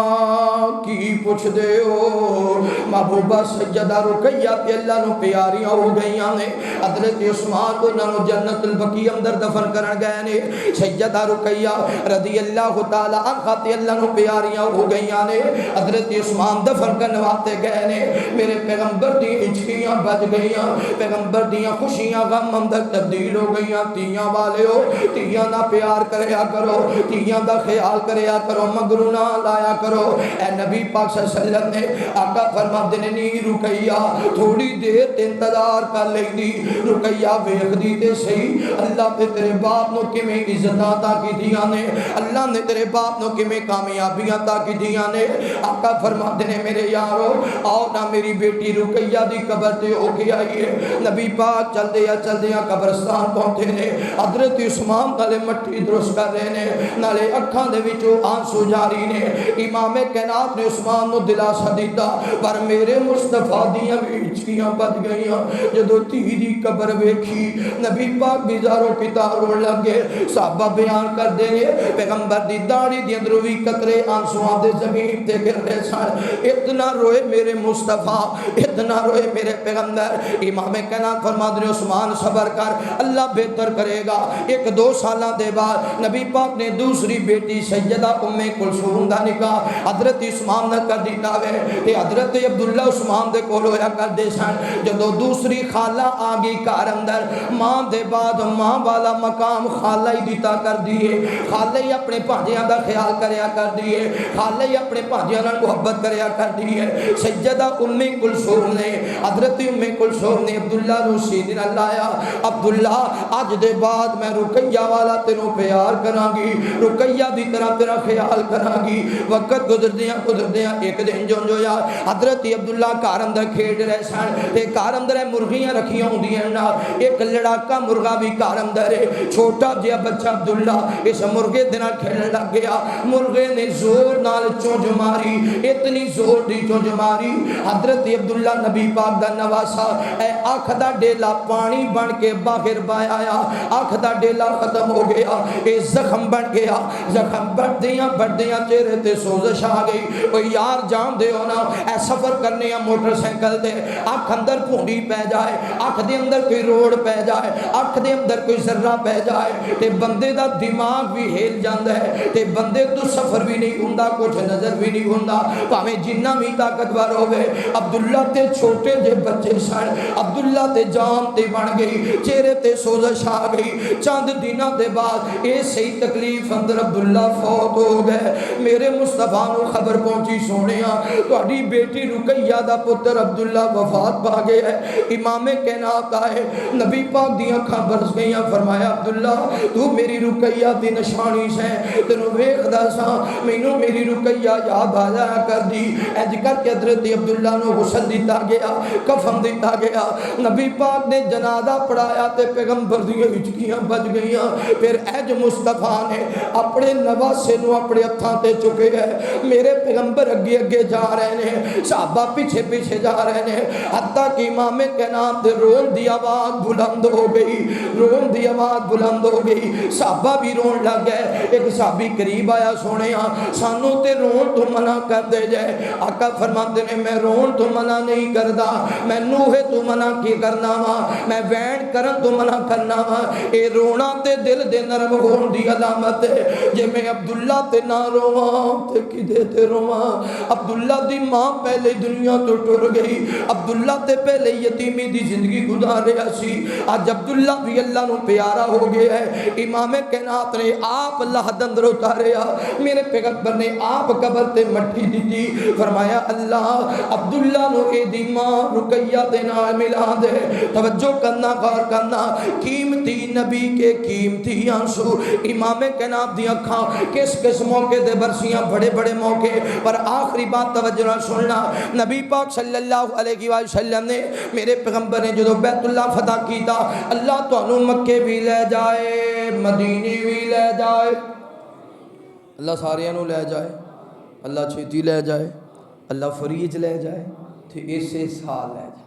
کی پوچھ دے ہو، محبوبہ سیدہ رقیہ تے اللہ نو پیاریاں ہو گئیاں نے۔ حضرت عثمان کو نانو جنت البقیع اندر دفن کرن گئے نے۔ سیدہ رقیہ رضی اللہ تعالی عنہا تے اللہ نو پیاریاں ہو گئیاں نے۔ حضرت عثمان دفن کرنے واتے گئے نے۔ میرے پیغمبر دی ہچکیاں بج گئیاں، پیغمبر دیاں خوشیاں غم اندر تبدیل ہو گئیاں۔ تیاں والے ہو، تیاں دا پیار کریا کرو، تیاں دا خیال کریا کرو، مگرو نہ لایا کرو۔ اے نبی پاک صلی اللہ علیہ وسلم نے آقا فرماندے نے نی رقیہ تھوڑی دیر تے انتظار کر لیندی، رقیہ ویکھ دی تے صحیح اللہ تے تیرے باپ نو کیویں عزتاں عطا کیتیاں نے، اللہ نے تیرے باپ نو کیویں کامیابیاں عطا کیتیاں نے۔ آقا فرماندے نے میرے یارو آؤ نہ میری بیٹی رقیہ دی قبر تے ہو کے آئیے۔ نبی پاک چلدیاں قبرستان پہنچے نے۔ حضرت عثمان نالے مٹی درست کر رہے نے، نالے اکھاں دے وچوں آنسو جاری نے۔ امام کائنات نے عثمان نو دلاسا دیتا، پر میرے مصطفیٰ دیاں ہچکیاں بج گئیاں۔ جدو تھی دی قبر ویکھی نبی پاک بیزاروں کی تارون لگے۔ صحابہ بیان کر دیں گے پیغمبر دی داڑھی دی اندروں بھی قطرے آنسوان دے زمین تے گر رہے سن۔ اتنا روئے میرے مصطفیٰ، اتنا روئے میرے پیغمبر۔ امام کائنات فرماتے ہیں عثمان صبر کر، اللہ بہتر کرے گا۔ ایک دو سالہ دے بعد نبی پاک نے دوسری بیٹی سیدہ ام کلثوم دا نکاح حضرت عثمان نے کر دیتا ہے کہ حضرت عبداللہ عثمان دے کول ہویا کر دے سن۔ جدو دوسری خالہ آگئی گھر اندر، ماں دے بعد ماں والا مقام خالہ ہی دیتا کر دیئے، خالہ ہی اپنے بھانجیاں دا خیال کریا کر دیئے، خالہ ہی اپنے بھانجیاں نال محبت کریا کر دیئے۔ سیدہ ام کلثوم نے حضرت ام کلثوم نے عبداللہ نو سینے نال لایا، عبداللہ اج دے بعد میں رقیہ والا تینوں پیار کراں گی، رقیہ دی طرح تیرا خیال کراں گی۔ وقت گزردیاں ایک دن جو ہویا حضرت عبداللہ گھر اندر کھیڈ رہے سن تے گھر اندر مرغیاں رکھیاں ہوندیاں نا، ایک لڑاکا مرغا بھی گھر اندر ہے، چھوٹا جہا بچہ عبداللہ اس مرغے دے نال کھیلن لگ گیا۔ مرغے نے زور نال چونج ماری، اتنی زور دی چونج ماری حضرت عبداللہ نبی پاک دا نواسا اے آنکھ دا ڈیلا پانی بن کے باہر بایا آیا، آنکھ دا ڈیلا ختم ہو گیا، اے زخم بن گیا، زخم بڑھدیاں چہرے تے سوزش آ گئی۔ او یار جان دے ہونا اے سفر کرنے یا موٹر سائیکل دے آنکھ اندر پھونڈی پہ جائے، آنکھ دے اندر کوئی روڑ پہ جائے، آنکھ دے اندر کوئی ذرہ پہ جائے تے بندے دا دماغ بھی ہل جاندہ ہے تے بندے تو سفر بھی نہیں ہوندا، کچھ نظر بھی نہیں ہوندا، پاویں جنہ بھی طاقتور ہوئے۔ عبداللہ تے چھوٹے جے بچے سن، عبداللہ تے جان تے بن گئی، چہرے تے سوزش آ گئی۔ چند دنوں دے بعد اے صحیح تکلیف اندر عبداللہ فوت ہو گئے۔ میرے مصطفیٰ نو خبر پہنچی سونیا تہاڈی بیٹی رقیہ دا پتر عبداللہ وفات پا گیا ہے۔ امام کائنات آئے، نبی پاک دی اکھاں برس گئیاں، فرمایا عبداللہ تو میری رقیہ دی نشانی سے تینوں ویکھدا سا، مینوں میری رقیہ یاد آ جایا کر دی۔ اج کر کے حضرت عبداللہ نو غسل دیتا گیا، کفن دیتا گیا، نبی پاک نے جنازہ پڑھایا تے پیغمبر دی ہچکیاں بج گئیاں۔ پھر اج مصطفیٰ نے اپنے نواسے نو اپنے ہتھاں تے چکے گئے، میرے پیغمبر اگے اگے جا رہے ہیں، صحابہ پیچھے پیچھے جا رہے ہیں، حتیٰ کہ امام کائنات دے رون دی آواز بلند ہو گئی، رون دی آواز بلند ہو گئی، صحابہ بھی رون لگ گئے۔ ایک صحابی قریب آیا، سونیا سانو تے رون تو منع کر دے جائے۔ آقا فرماتے ہیں میں رون تو منع نہیں کردا، میں نوہے تو منع کی کرنا وا، میں وین کرن تو منع کرنا وا، اے رونا تے دل دے نرم ہون دی علامت ہے۔ جے میں عبداللہ تے نہ رواں تے کدے تے رواں۔ عبداللہ دی ماں پہلے دنیا تو ٹر گئی، عبداللہ تے پہلے یتیمی دی زندگی گزار رہا سی، آج عبداللہ بھی اللہ نو پیارا ہو گیا ہے۔ امام کائنات نے آپ لحد اندر اتاریا، میرے پیغمبر نے آپ قبر تے مٹی دیتی، فرمایا اللہ عبداللہ نو اے دی ماں رقیہ دے نال ملا دے۔ توجہ کرنا، غور کرنا، قیمتی نبی کے قیمتی آنسو، امام کائنات دی اکھاں کس کس موقع دے برسیاں، بڑے بڑے موقع پر آخری بات توجہ نال سننا، نبی پاک صلی اللہ علیہ وسلم نے میرے پیغمبر نے جدو بیت اللہ فتح کیتا اللہ تانوں مکے بھی لے جائے مدینے بھی لے جائے اللہ سارے نو لے جائے اللہ چھیتی لے جائے اللہ فریج لے جائے تو اسے سال لے جائے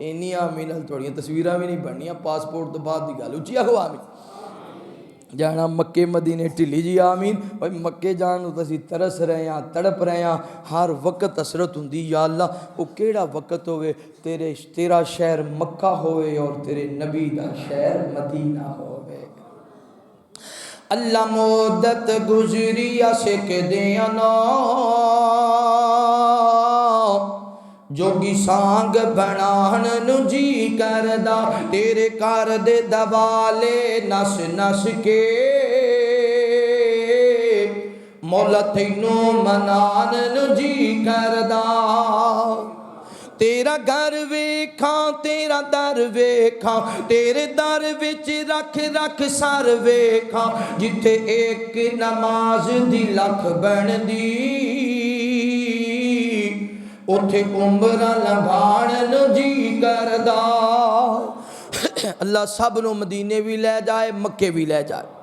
اینی آمین تھوڑی تصویریں بھی نہیں بننیاں پاسپورٹ تو بعد دی گل اچھی آگو آمین جانا مکے مدینے ٹھلی جی آمین اور مکے جانو تسی ترس رہے ہیں تڑپ رہے ہیں ہر وقت حسرت ہوندی یا اللہ وہ کیڑا وقت ہوئے تیرا شہر مکہ ہوئے اور تیرے نبی دا شہر مدینہ ہوئے اللہ مدت گزری سکھ دیا نا جوگی سانگ بنان نو جی کردا تیرے کار دے دوالے نس نس کے مولا تینوں منان نو جی کردا تیرا گھر ویکھاں تیرا در ویکھاں تیرے در وچ رکھ رکھ سر ویکھاں جتھے ایک نماز دی لکھ بن دی اتھے عمرہ لنگھان نو جی کردا اللہ سب نو مدینے بھی لے جائے مکے بھی لے جائے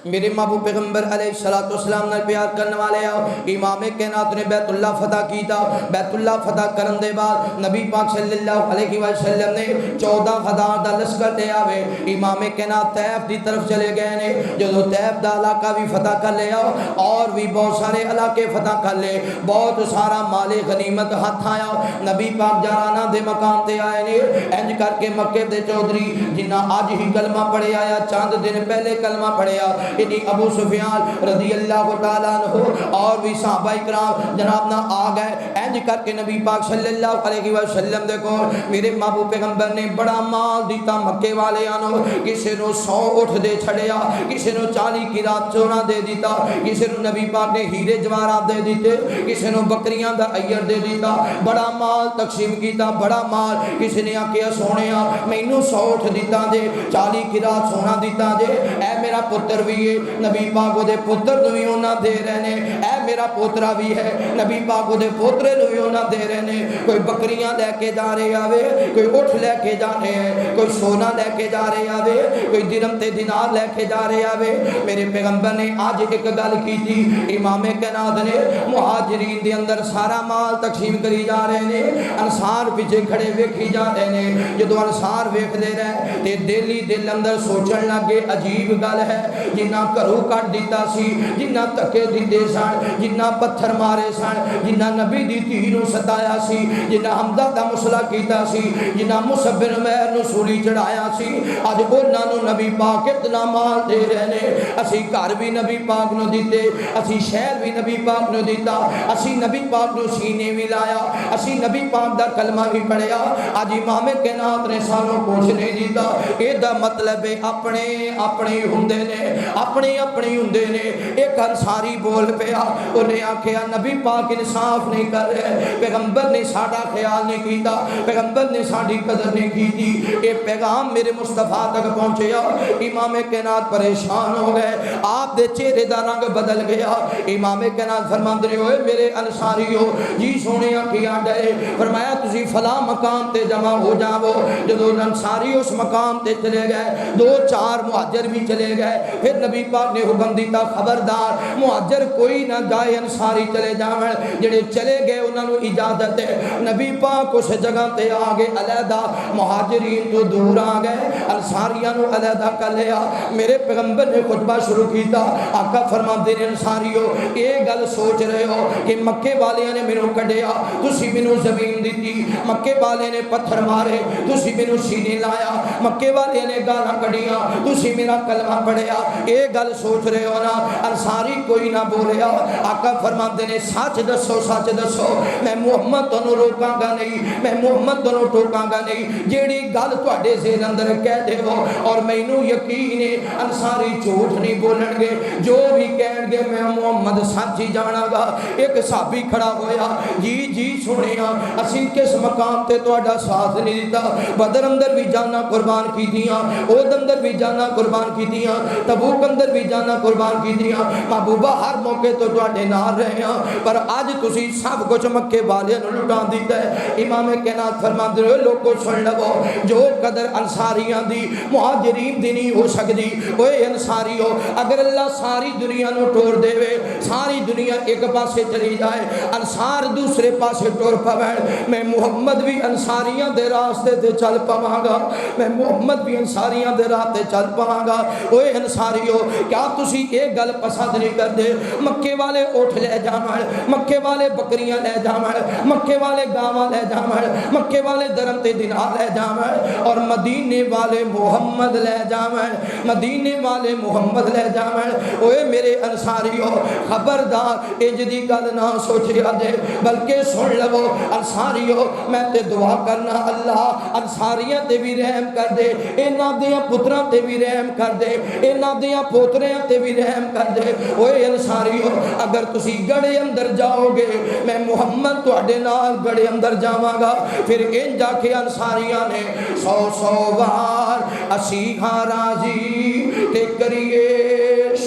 میرے محبوب پیغمبر علیہ السلام نے پیار کرنے والے آؤ امام کائنات نے بیت اللہ فتح کیتا بیت اللہ فتح کرن دے بعد نبی پاک صلی اللہ علیہ وسلم نے 14,000 دا لشکر دے آوے امام کائنات طیف دی طرف چلے گئے نے جو طیف دا علاقہ بھی فتح کر لے آؤ اور بھی بہت سارے علاقے فتح کر لے بہت سارا مال غنیمت ہاتھ آیا نبی پاک جارانہ دے مقام تے آئے نے انج کر کے مکے دے چودھری جنہ آج ہی کلمہ پڑھے آیا چاند دن پہلے کلمہ پڑھے آیا ابو سفیان رضی اللہ تعالیٰ عنہ اور بھی صحابہ اکرام جناب نہ آ گئے اینج کر کے نبی پاک صلی اللہ علیہ وسلم دیکھو میرے محبوب پیغمبر نے بڑا مال دیتا مکے والے آنو کسی نو 100 اٹھ دے چھڑیا کسی نو 40 کی رات چونا دے دیتا کسی نو نبی پاک نے ہیرے جوارات دے دیتے کسی نو بکریاں دا ایئر دے دیتا بڑا مال تقسیم کیتا بڑا مال کسی نے آکیا سونے میں انہوں 100 اٹھ دیتا دے 40 کی رات سونا دیتا دے اے میرا پتر بھی ہے نبی پاک دے پتر نو بھی انہاں دے رہنے اے میرا پوترا بھی ہے نبی پاک دے پوترے نو بھی انہاں دے رہنے کوئی بکریاں لے کے جا رہے آوے کوئی اٹھ لے کے جا رہے ہیں کوئی سونا لے کے جا رہے آوے کوئی درم تے دینار لے کے جا رہے آوے میرے پیغمبر نے آج ایک گل کی تھی امام کائنات نے مہاجرین دے اندر سارا مال تقسیم کری جا رہے ہیں انصار پیچھے کھڑے ویکھی جا رہے ہیں جدو انصار ویکھ دے رہے تے دلی دل اندر سوچن لگے عجیب گل ہے جنہ کرو کٹ دیتا سی جنہ تکے دیتے سن جنہ پتھر مارے سن جنہ نبی دی تینو ستایا سی جنہ حمدہ دا مسئلہ کیتا سی جنہ مصعب بن عمیر نو سولی چڑھایا سی آج انہاں نو نبی پاک اتنا مال دے رہنے اسی گھر بھی نبی پاک نو دیتے اسی شہر بھی نبی پاک نو دیتا اسی نبی پاک نو سینے بھی لایا اسی نبی پاک دا کلمہ بھی پڑھیا آج امام کائنات نے سانوں کچھ نہیں دیتا اے دا مطلب ہے اپنے اپنے ہوندے نے اپنے اپنے ہوندے نے ایک انصاری بول پیا انہیں آکھیا نبی پاک انصاف نہیں کر رہے پیغمبر نے ساڑا خیال نہیں کیتا پیغمبر نے ساڑی قدر نہیں کی تھی اے پیغام میرے مصطفیٰ تک پہنچیا امام کائنات پریشان ہو گئے آپ دے چہرے دا رنگ بدل گیا امام کائنات فرماندے نے ہوئے میرے انصاری ہو جی سونے کیا ڈرے فرمایا تسی فلاں مقام تے جمع ہو جاؤ جدو انصاری اس مقام تے چلے گئے 2-4 مہاجر بھی چلے گئے پھر نبی پاک نے حکم دیتا خبردار مہاجر کوئی نہ جائے انصاری چلے جاویں جڑے چلے گئے انہاں نو اجازت ہے نبی پاک اس جگہ تے آگے علیحدہ مہاجرین تو دور آ گئے انصاریاں نو علیحدہ کر لیا میرے پیغمبر نے خطبہ شروع کیتا آقا فرماندے نے انصاریو اے گل سوچ رہے ہو کہ مکے والے نے مینوں کڈیا تسی مینوں زمین دتی مکے والے نے پتھر مارے تسی مینوں سینے لایا مکے والے نے گالاں کڈیاں تسی میرا کلمہ پڑھیا اے گل سوچ رہے ہو نا انصاری کوئی نہ بولیا آقا فرماندے نے سچ دسو میں محمد تانوں روکاں گا نہیں میں محمد تانوں ٹوکاں گا نہیں جیڑی گل تواڈے ذہن اندر کہہ دے ہو اور مینوں یقین ہے انصاری جھوٹ نہیں بولن گے جو بھی کہن گے میں محمد سچ ہی جانا گا ایک صحابی کھڑا ہویا جی سنیا اسی کس مقام تے تواڈا ساتھ نہیں دیتا بدر اندر بھی جانا قربان کیتیاں احد اندر بھی جانا قربان کیتیاں تبوک اندر بھی جانا قربان کیتیاں محبوبہ ہر موقع تو تواڈے نال رہے ہیں پر اج تسی سب کچھ مکے والے نوں لٹا دیتا ہے۔ امام کائنات فرماندے نے لوگو سن لو جو قدر انصاریاں دی مہاجرین دی نہیں ہو سکتی، اوے انصاریو اگر اللہ ساری دنیا نو ٹور دے وے، ساری دنیا ایک پاسے چلی جائے، انصار دوسرے پاسے ٹور پویں، میں محمد بھی انصاریاں دے راستے تے چل پواں گا، میں محمد بھی انصاریاں دے راہ تے چل پواں گا۔ اوے انصاریو کیا تسی ایک گل پسند نہیں کردے مکے والے اٹھ لے جاویں، مکے والے بکریاں لے جاویں، مکے والے گاواں لے جاویں، مکے والے درم تے دینار لے جاویں اور مدینے والے محمد لے جاویں، مدینے والے محمد لے جاویں۔ اوے میرے انصاریو خبردار انج دی گل نہ سوچیا جے بلکہ سن لو انصاریو میں تے دعا کرنا اللہ انصاریاں تے بھی رحم کر دے، انہاں دیاں پتراں تے بھی رحم کر دے، انہاں دیاں پوتریاں تے بھی رحم کر دے۔ اوے انصاریو اگر تسی گڑے اندر جاؤ گے میں محمد تواڈے نال گڑے اندر جاواں گا۔ پھر ان جا کے انصاریاں نے 100 بار اسی ہاں راضی تے کریے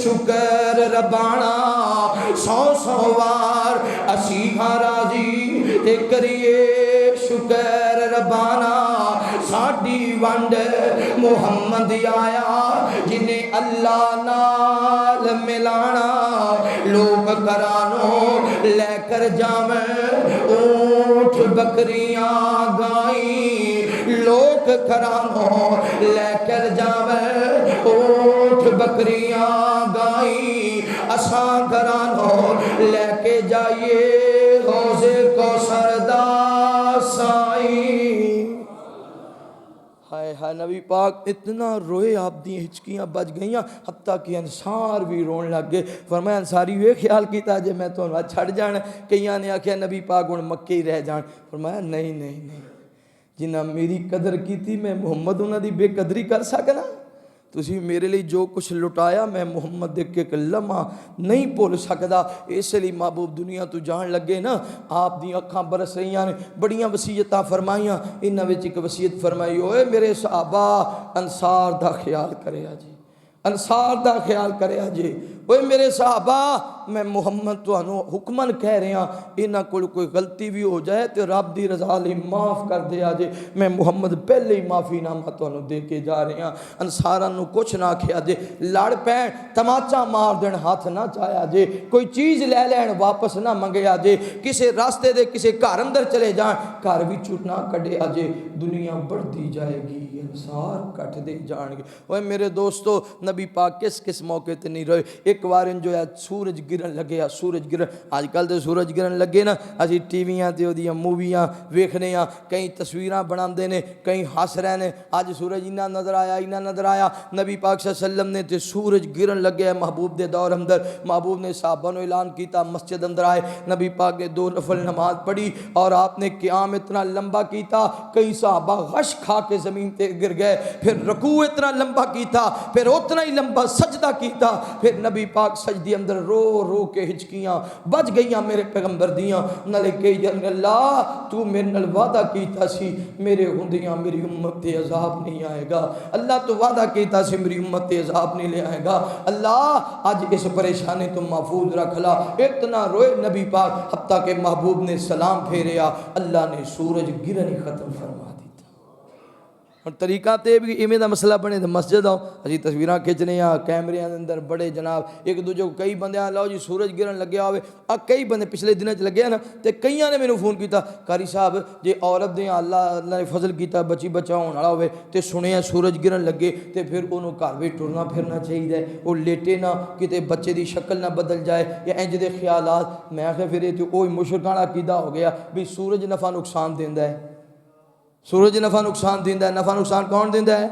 شکر ربانا، 100 بار اسی ہاں راضی تے کریے شکر ربانا۔ ساڈی ونڈ محمد آیا جنہیں اللہ نال ملانا، لوگ کرانوں لے کر جاویں اونٹ بکریاں گائیں، لوگ کرانوں لے کر جاویں اونٹ بکریاں گائیں، اساں کرانوں لے کے جائیے حوض کوثر دا سائیں۔ ہائے ہائے نبی پاک اتنا روئے، آپ دی ہچکیاں بج گئیاں، حتیٰ کہ انصار بھی رون لگ گئے۔ فرمایا انصاری وے خیال کیتا جے میں تو چھڑ جان، کئیاں نے آکھیا نبی پاک ہن مکے ہی رہ جان۔ فرمایا نہیں نہیں نہیں، جنہاں میری قدر کیتی میں محمد انہاں دی بے قدری کر سکنا؟ تسی میرے لیے جو کچھ لٹایا میں محمد دیکھ کے ایک لمحہ نہیں بھول سکدا۔ اس لیے محبوب دنیا تو جان لگے نا آپ دی اکھاں برس رہیاں نے، بڑیاں وصیتاں فرمائیاں، انہاں وچ ایک وصیت فرمائی اوئے میرے صحابہ انصار دا خیال کریا جی، انصار دا خیال کریا جی۔ اوئے میرے صحابہ میں محمد تانوں حکمن کہہ رہا انہاں کول کوئی غلطی بھی ہو جائے تو رب دی رضا لئی معاف کر دیا جے، میں محمد پہلے ہی معافی نامہ تانوں دے کے جا رہا۔ انصاراں نوں کچھ نہ کھیا جے، لڑ پین تماچا مار دین ہاتھ نہ چایا جے، کوئی چیز لے لین واپس نہ منگیا جے، کسے راستے دے کسے گھر اندر چلے جان گھر وچوں نہ کڈیا جے، دنیا بڑھتی جائے گی انصار کٹ دے جان گے۔ اوے میرے دوستو نبی پاک کس موقع تے نہیں رہے۔ ایک وار جو ہے سورج گرن لگیا، سورج گرن آج کل تے سورج گرن لگے نا اسی ٹی ویاں تے اودیاں موویاں ویکھنے ہاں، کئی تصویراں بناندے نے، کئی ہس رہے نے، اج سورج انہاں نظر آیا انہاں نظر آیا۔ نبی پاک صلی اللہ علیہ وسلم نے تے سورج گرن لگیا محبوب دے دور اندر، محبوب نے صحابہ نو اعلان کیتا مسجد اندر آئے، نبی پاک نے 2 نفل نماز پڑھی اور آپ نے قیام اتنا لمبا کیتا کئی صحابہ غش کھا کے زمین تے گر گئے، پھر رکوع اتنا لمبا کیتا پھر اتنا ہی لمبا سجدہ کیتا، پھر نبی پاک سجدے اندر رو رو کے ہچکیاں بج گئیاں میرے پیغمبر دیاں، نالے کہ اللہ تو میرے نال وعدہ کیتا سی میرے ہوندیاں میری امت تے عذاب نہیں آئے گا، اللہ تو وعدہ کیتا سی میری امت تے عذاب نہیں لے آئے گا، اللہ آج اس پریشانی تو محفوظ رکھ لا۔ اتنا روئے نبی پاک حتیٰ کہ محبوب نے سلام پھیریا، اللہ نے سورج گرن ہی ختم فرما دیتا۔ اور طریقہ تے بھی ایویں دا مسئلہ بنے تو مسجد آؤ اسی تصویراں کھچنے ہاں کیمرے اندر بڑے جناب ایک دوجے کو کئی بندے لاؤ جی سورج گرن لگیا ہوئے کئی بندے پچھلے دنوں چ لگے نا تے کئیاں نے مینوں فون کیتا قاری صاحب جے عورت دے اللہ نے فضل کیتا بچی بچہ ہون والا ہوئے تے سنیا سورج گرن لگے تے پھر انہوں گھر وچ ٹرنا پھرنا چاہیے، وہ لیٹے نہ کتے بچے دی شکل نہ بدل جائے یا انج دے خیالات۔ میں آخیا پھر یہ تو کوئی مشرکانہ عقیدہ ہو گیا بھی سورج نفع نقصان دیندا ہے، سورج نفع نقصان دیندا ہے، نفع نقصان کون دیندا ہے؟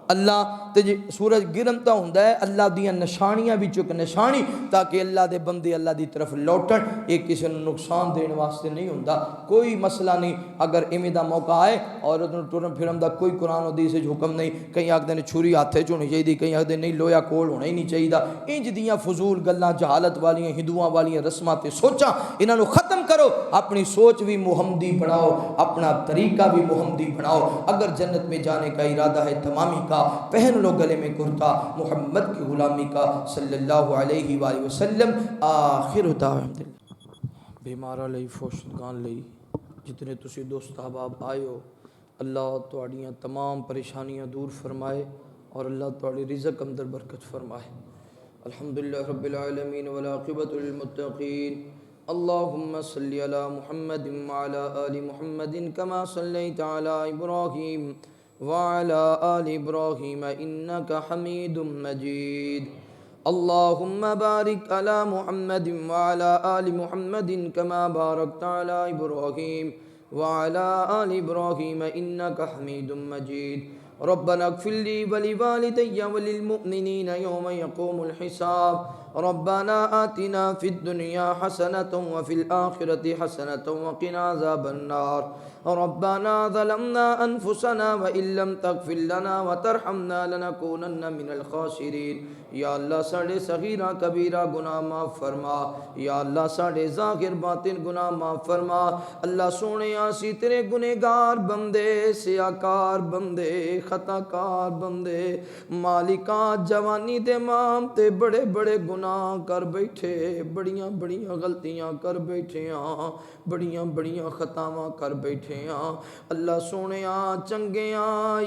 اللہ۔ تے جی سورج گرن تا ہوندا ہے اللہ دیاں نشانیاں وچوں ایک نشانی تاکہ اللہ دے بندے اللہ دی طرف لوٹن، ایک کسی نوں نقصان دین واسطے نہیں ہوندا، کوئی مسئلہ نہیں۔ اگر ایویں دا موقع آئے عورت نوں ٹرن پھرن دا کوئی قرآن و حدیث وچ حکم نہیں، کئی آکھدے نے چھری ہاتھ وچ ہونی چاہیے، کئی آکھدے نہیں لویا کول ہونا ہی نہیں چاہیے۔ انج دیاں فضول گلاں جہالت والیاں ہندوؤں والیاں رسماں تے سوچاں انہاں نوں ختم کرو، اپنی سوچ بھی محمدی بناؤ، اپنا طریقہ بھی محمدی بناؤ۔ اگر جنت میں جانے کا ارادہ ہے تمامی کا، پہن پہن لو گلے میں کرتا محمد کی غلامی کا صلی اللہ علیہ وآلہ وسلم. آخر دعوانا بیمارا لئی فوشدگان لئی جتنے تسی دوست احباب آئے ہو اللہ تواڈیاں تمام پریشانیاں دور فرمائے اور اللہ تواڈی رزق اندر برکت فرمائے. الحمدللہ رب العالمین والعاقبۃ للمتقین. اللہم صلی علی محمد وعلی آل محمد کما صلیت علی ابراہیم وعلی آل ابراہیم انک حمید مجید. اللہم بارک علی محمد وعلی آل محمد کما بارکت علی ابراہیم وعلی آل ابراہیم انک حمید مجید. ربنا اغفر لي ولوالدي وللمؤمنين يوم يقوم الحساب. ربنا آتنا في الدنيا حسنة وفي الآخرة حسنة وقنا عذاب النار. ربنا ظلمنا أنفسنا وإن لم تغفر لنا وترحمنا لنكونن من الخاسرين. یا اللہ ساڑے صغیرہ کبیرہ گناہ معاف فرما. یا اللہ ساڑے ظاہر باطن گناہ معاف فرما. اللہ سونے آسی تیرے گنہگار بندے سیاکار بندے خطا کار بندے مالکاں جوانی دے مام تے بڑے بڑے گناہ کر بیٹھے بڑیاں بڑیاں غلطیاں کر بیٹھے ہاں بڑیاں بڑیاں خطاواں کر بیٹھے ہاں. اللہ سونے چنگے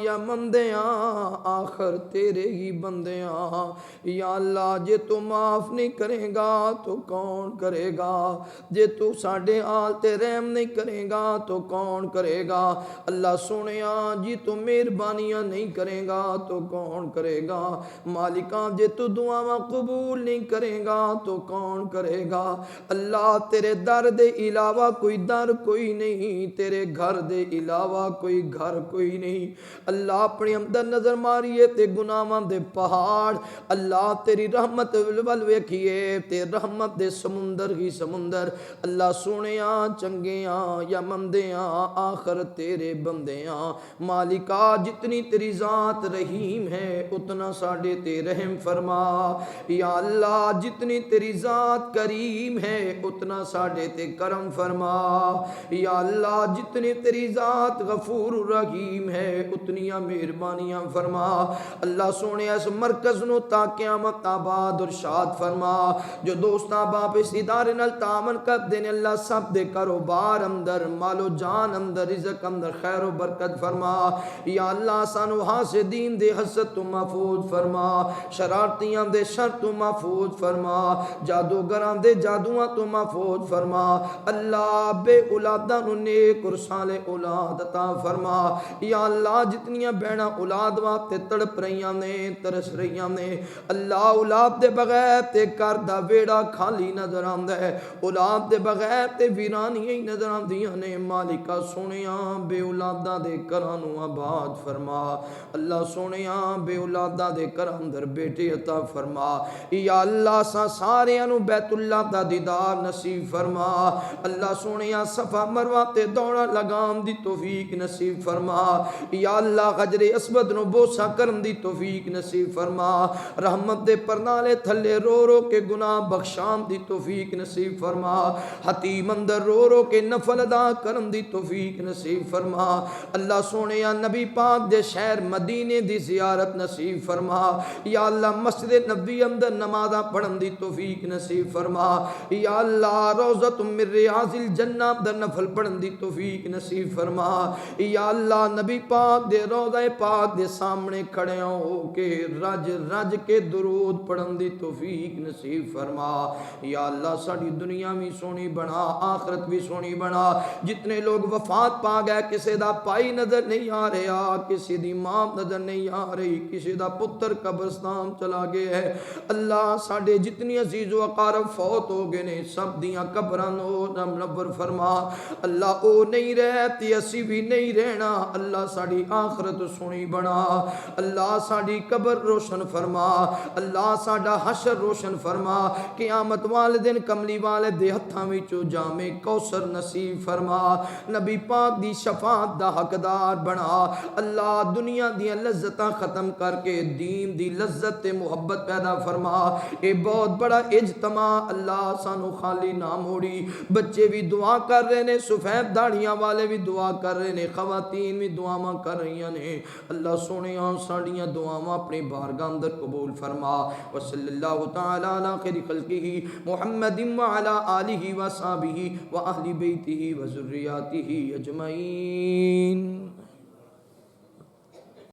یا مندے آخر تیرے ہی بندے یا اللہ جے تو معاف نہیں کرے گا تو کون کرے گا. جے تو ساڑے حال تے رحم نہیں کرے گا تو کون کرے گا. اللہ سونے جی تو مہربانیاں نہیں کرے گا تو کون کرے گا. مالکاں جے تو دعاواں قبول نہیں کرے گا تو کون کرے گا. اللہ تیرے در دے علاوہ کوئی در کوئی نہیں تیرے گھر دے علاوہ کوئی گھر کوئی نہیں. اللہ اپنی اندر نظر ماریے تے گناہاں دے پہاڑ اللہ تیری رحمت ول ویکھیے تے رحمت دے سمندر ہی سمندر. اللہ سونیاں چنگیاں یا مندیاں آخر تیرے بندیاں. مالکا جتنی تیری ذات رحیم ہے اتنا ساڑے تے رحم فرما. یا اللہ جتنی تیری ذات کریم ہے اتنا ساڑے تے کرم فرما. یا اللہ جتنی تیری ذات غفور رحیم ہے اتنیاں مہربانیاں فرما. اللہ سونے اس مرکز نو تا قیامت آباد اور شاد فرما. جو دوستاں باپ اس ادارے نال تعاون کر دینے اللہ سب دے کاروبار اندر مال و جان اندر رزق اندر خیر و برکت فرما. یا اللہ سانو حاسدین دے حسد تو محفوظ فرما. شرارتیاں دے شر تو محفوظ فرما. جادوگراں دے جادواں تو محفوظ فرما. اللہ بے اولاداں نو نیک اور صالح اولاد عطا فرما. یا اللہ جتنیاں بہناں اولاد واسطے تڑپ رہیاں نے ترس رہیاں نے اللہ اولاد دے بغیر تے کر دا ویڑا خالی نظر آندا ہے. اولاد دے بغیر تے ویرانیاں ہی نظر آندیاں نے. مالکا سونیاں بے اولاداں دے گھراں نو آباد فرما. اللہ سونیاں بے اولاداں دے گھراں اندر بیٹے عطا فرما. یا اللہ ساریاں نو بیت اللہ دا دیدار نصیب فرما. اللہ سونیاں صفا مروہ تے دوڑا لگام دی توفیق نصیب فرما. یا اللہ حجر اسود نو بوسا کرن دی توفیق نصیب فرما. رحمت دے پرنالے تھلے رو رو کے گناہ بخشان دی توفیق نصیب فرما. حتیم اندر رو رو کے نفل ادا کرن دی توفیق نصیب فرما. اللہ سونے یا نبی پاک دے شہر مدینے دی زیارت نصیب فرما. یا اللہ مسجد نبی اندر نمازاں پڑھن دی توفیق نصیب فرما. یا اللہ روضۃ من ریاض الجنہ در نفل پڑھن دی توفیق نصیب فرما. یا اللہ نبی پاک دے روضہ پاک دے سامنے کھڑے ہو کے رج رج کے درود پڑھن دی توفیق نصیب فرما. یا اللہ ساڑی دنیا بھی سونی بنا آخرت بھی سونی بنا. جتنے لوگ وفات پا گئے کسی دا پائی نظر نہیں آ رہا کسی دی ماں نظر نہیں آ رہی کسی دا پتر قبرستان چلا گیا ہے. اللہ ساڑے جتنی عزیز و اقارب فوت ہو گئے نے سب دیاں قبران منور فرما. اللہ او نہیں رہتی اسی بھی نہیں رہنا. اللہ ساڑی آخرت سونی بنا. اللہ ساڑی قبر روشن فرما. اللہ ساڑا حشر روشن فرما. قیامت والدین کملی والد دے ہتھاں وچوں جامے کوثر نصیب فرما. نبی پاک دی شفاعت دا حقدار بنا. اللہ دنیا دی لذتاں ختم کر کے دین دی لذت تے محبت پیدا فرما. یہ بہت بڑا اجتماع اللہ سانو خالی نہ موڑی. بچے بھی دعا کر رہے نے, سفید داڑیاں والے بھی دعا کر رہے نے, خواتین بھی دعاواں کر رہی نے. اللہ سونے ساڑیاں دعاواں اپنی بارگاہ اندر قبول فرما. وصلی اللہ تعالی علی خیر خلقہ محمد وعلی آلہ وصحبہ واہل بیتہ وذریاتہ اجمعین.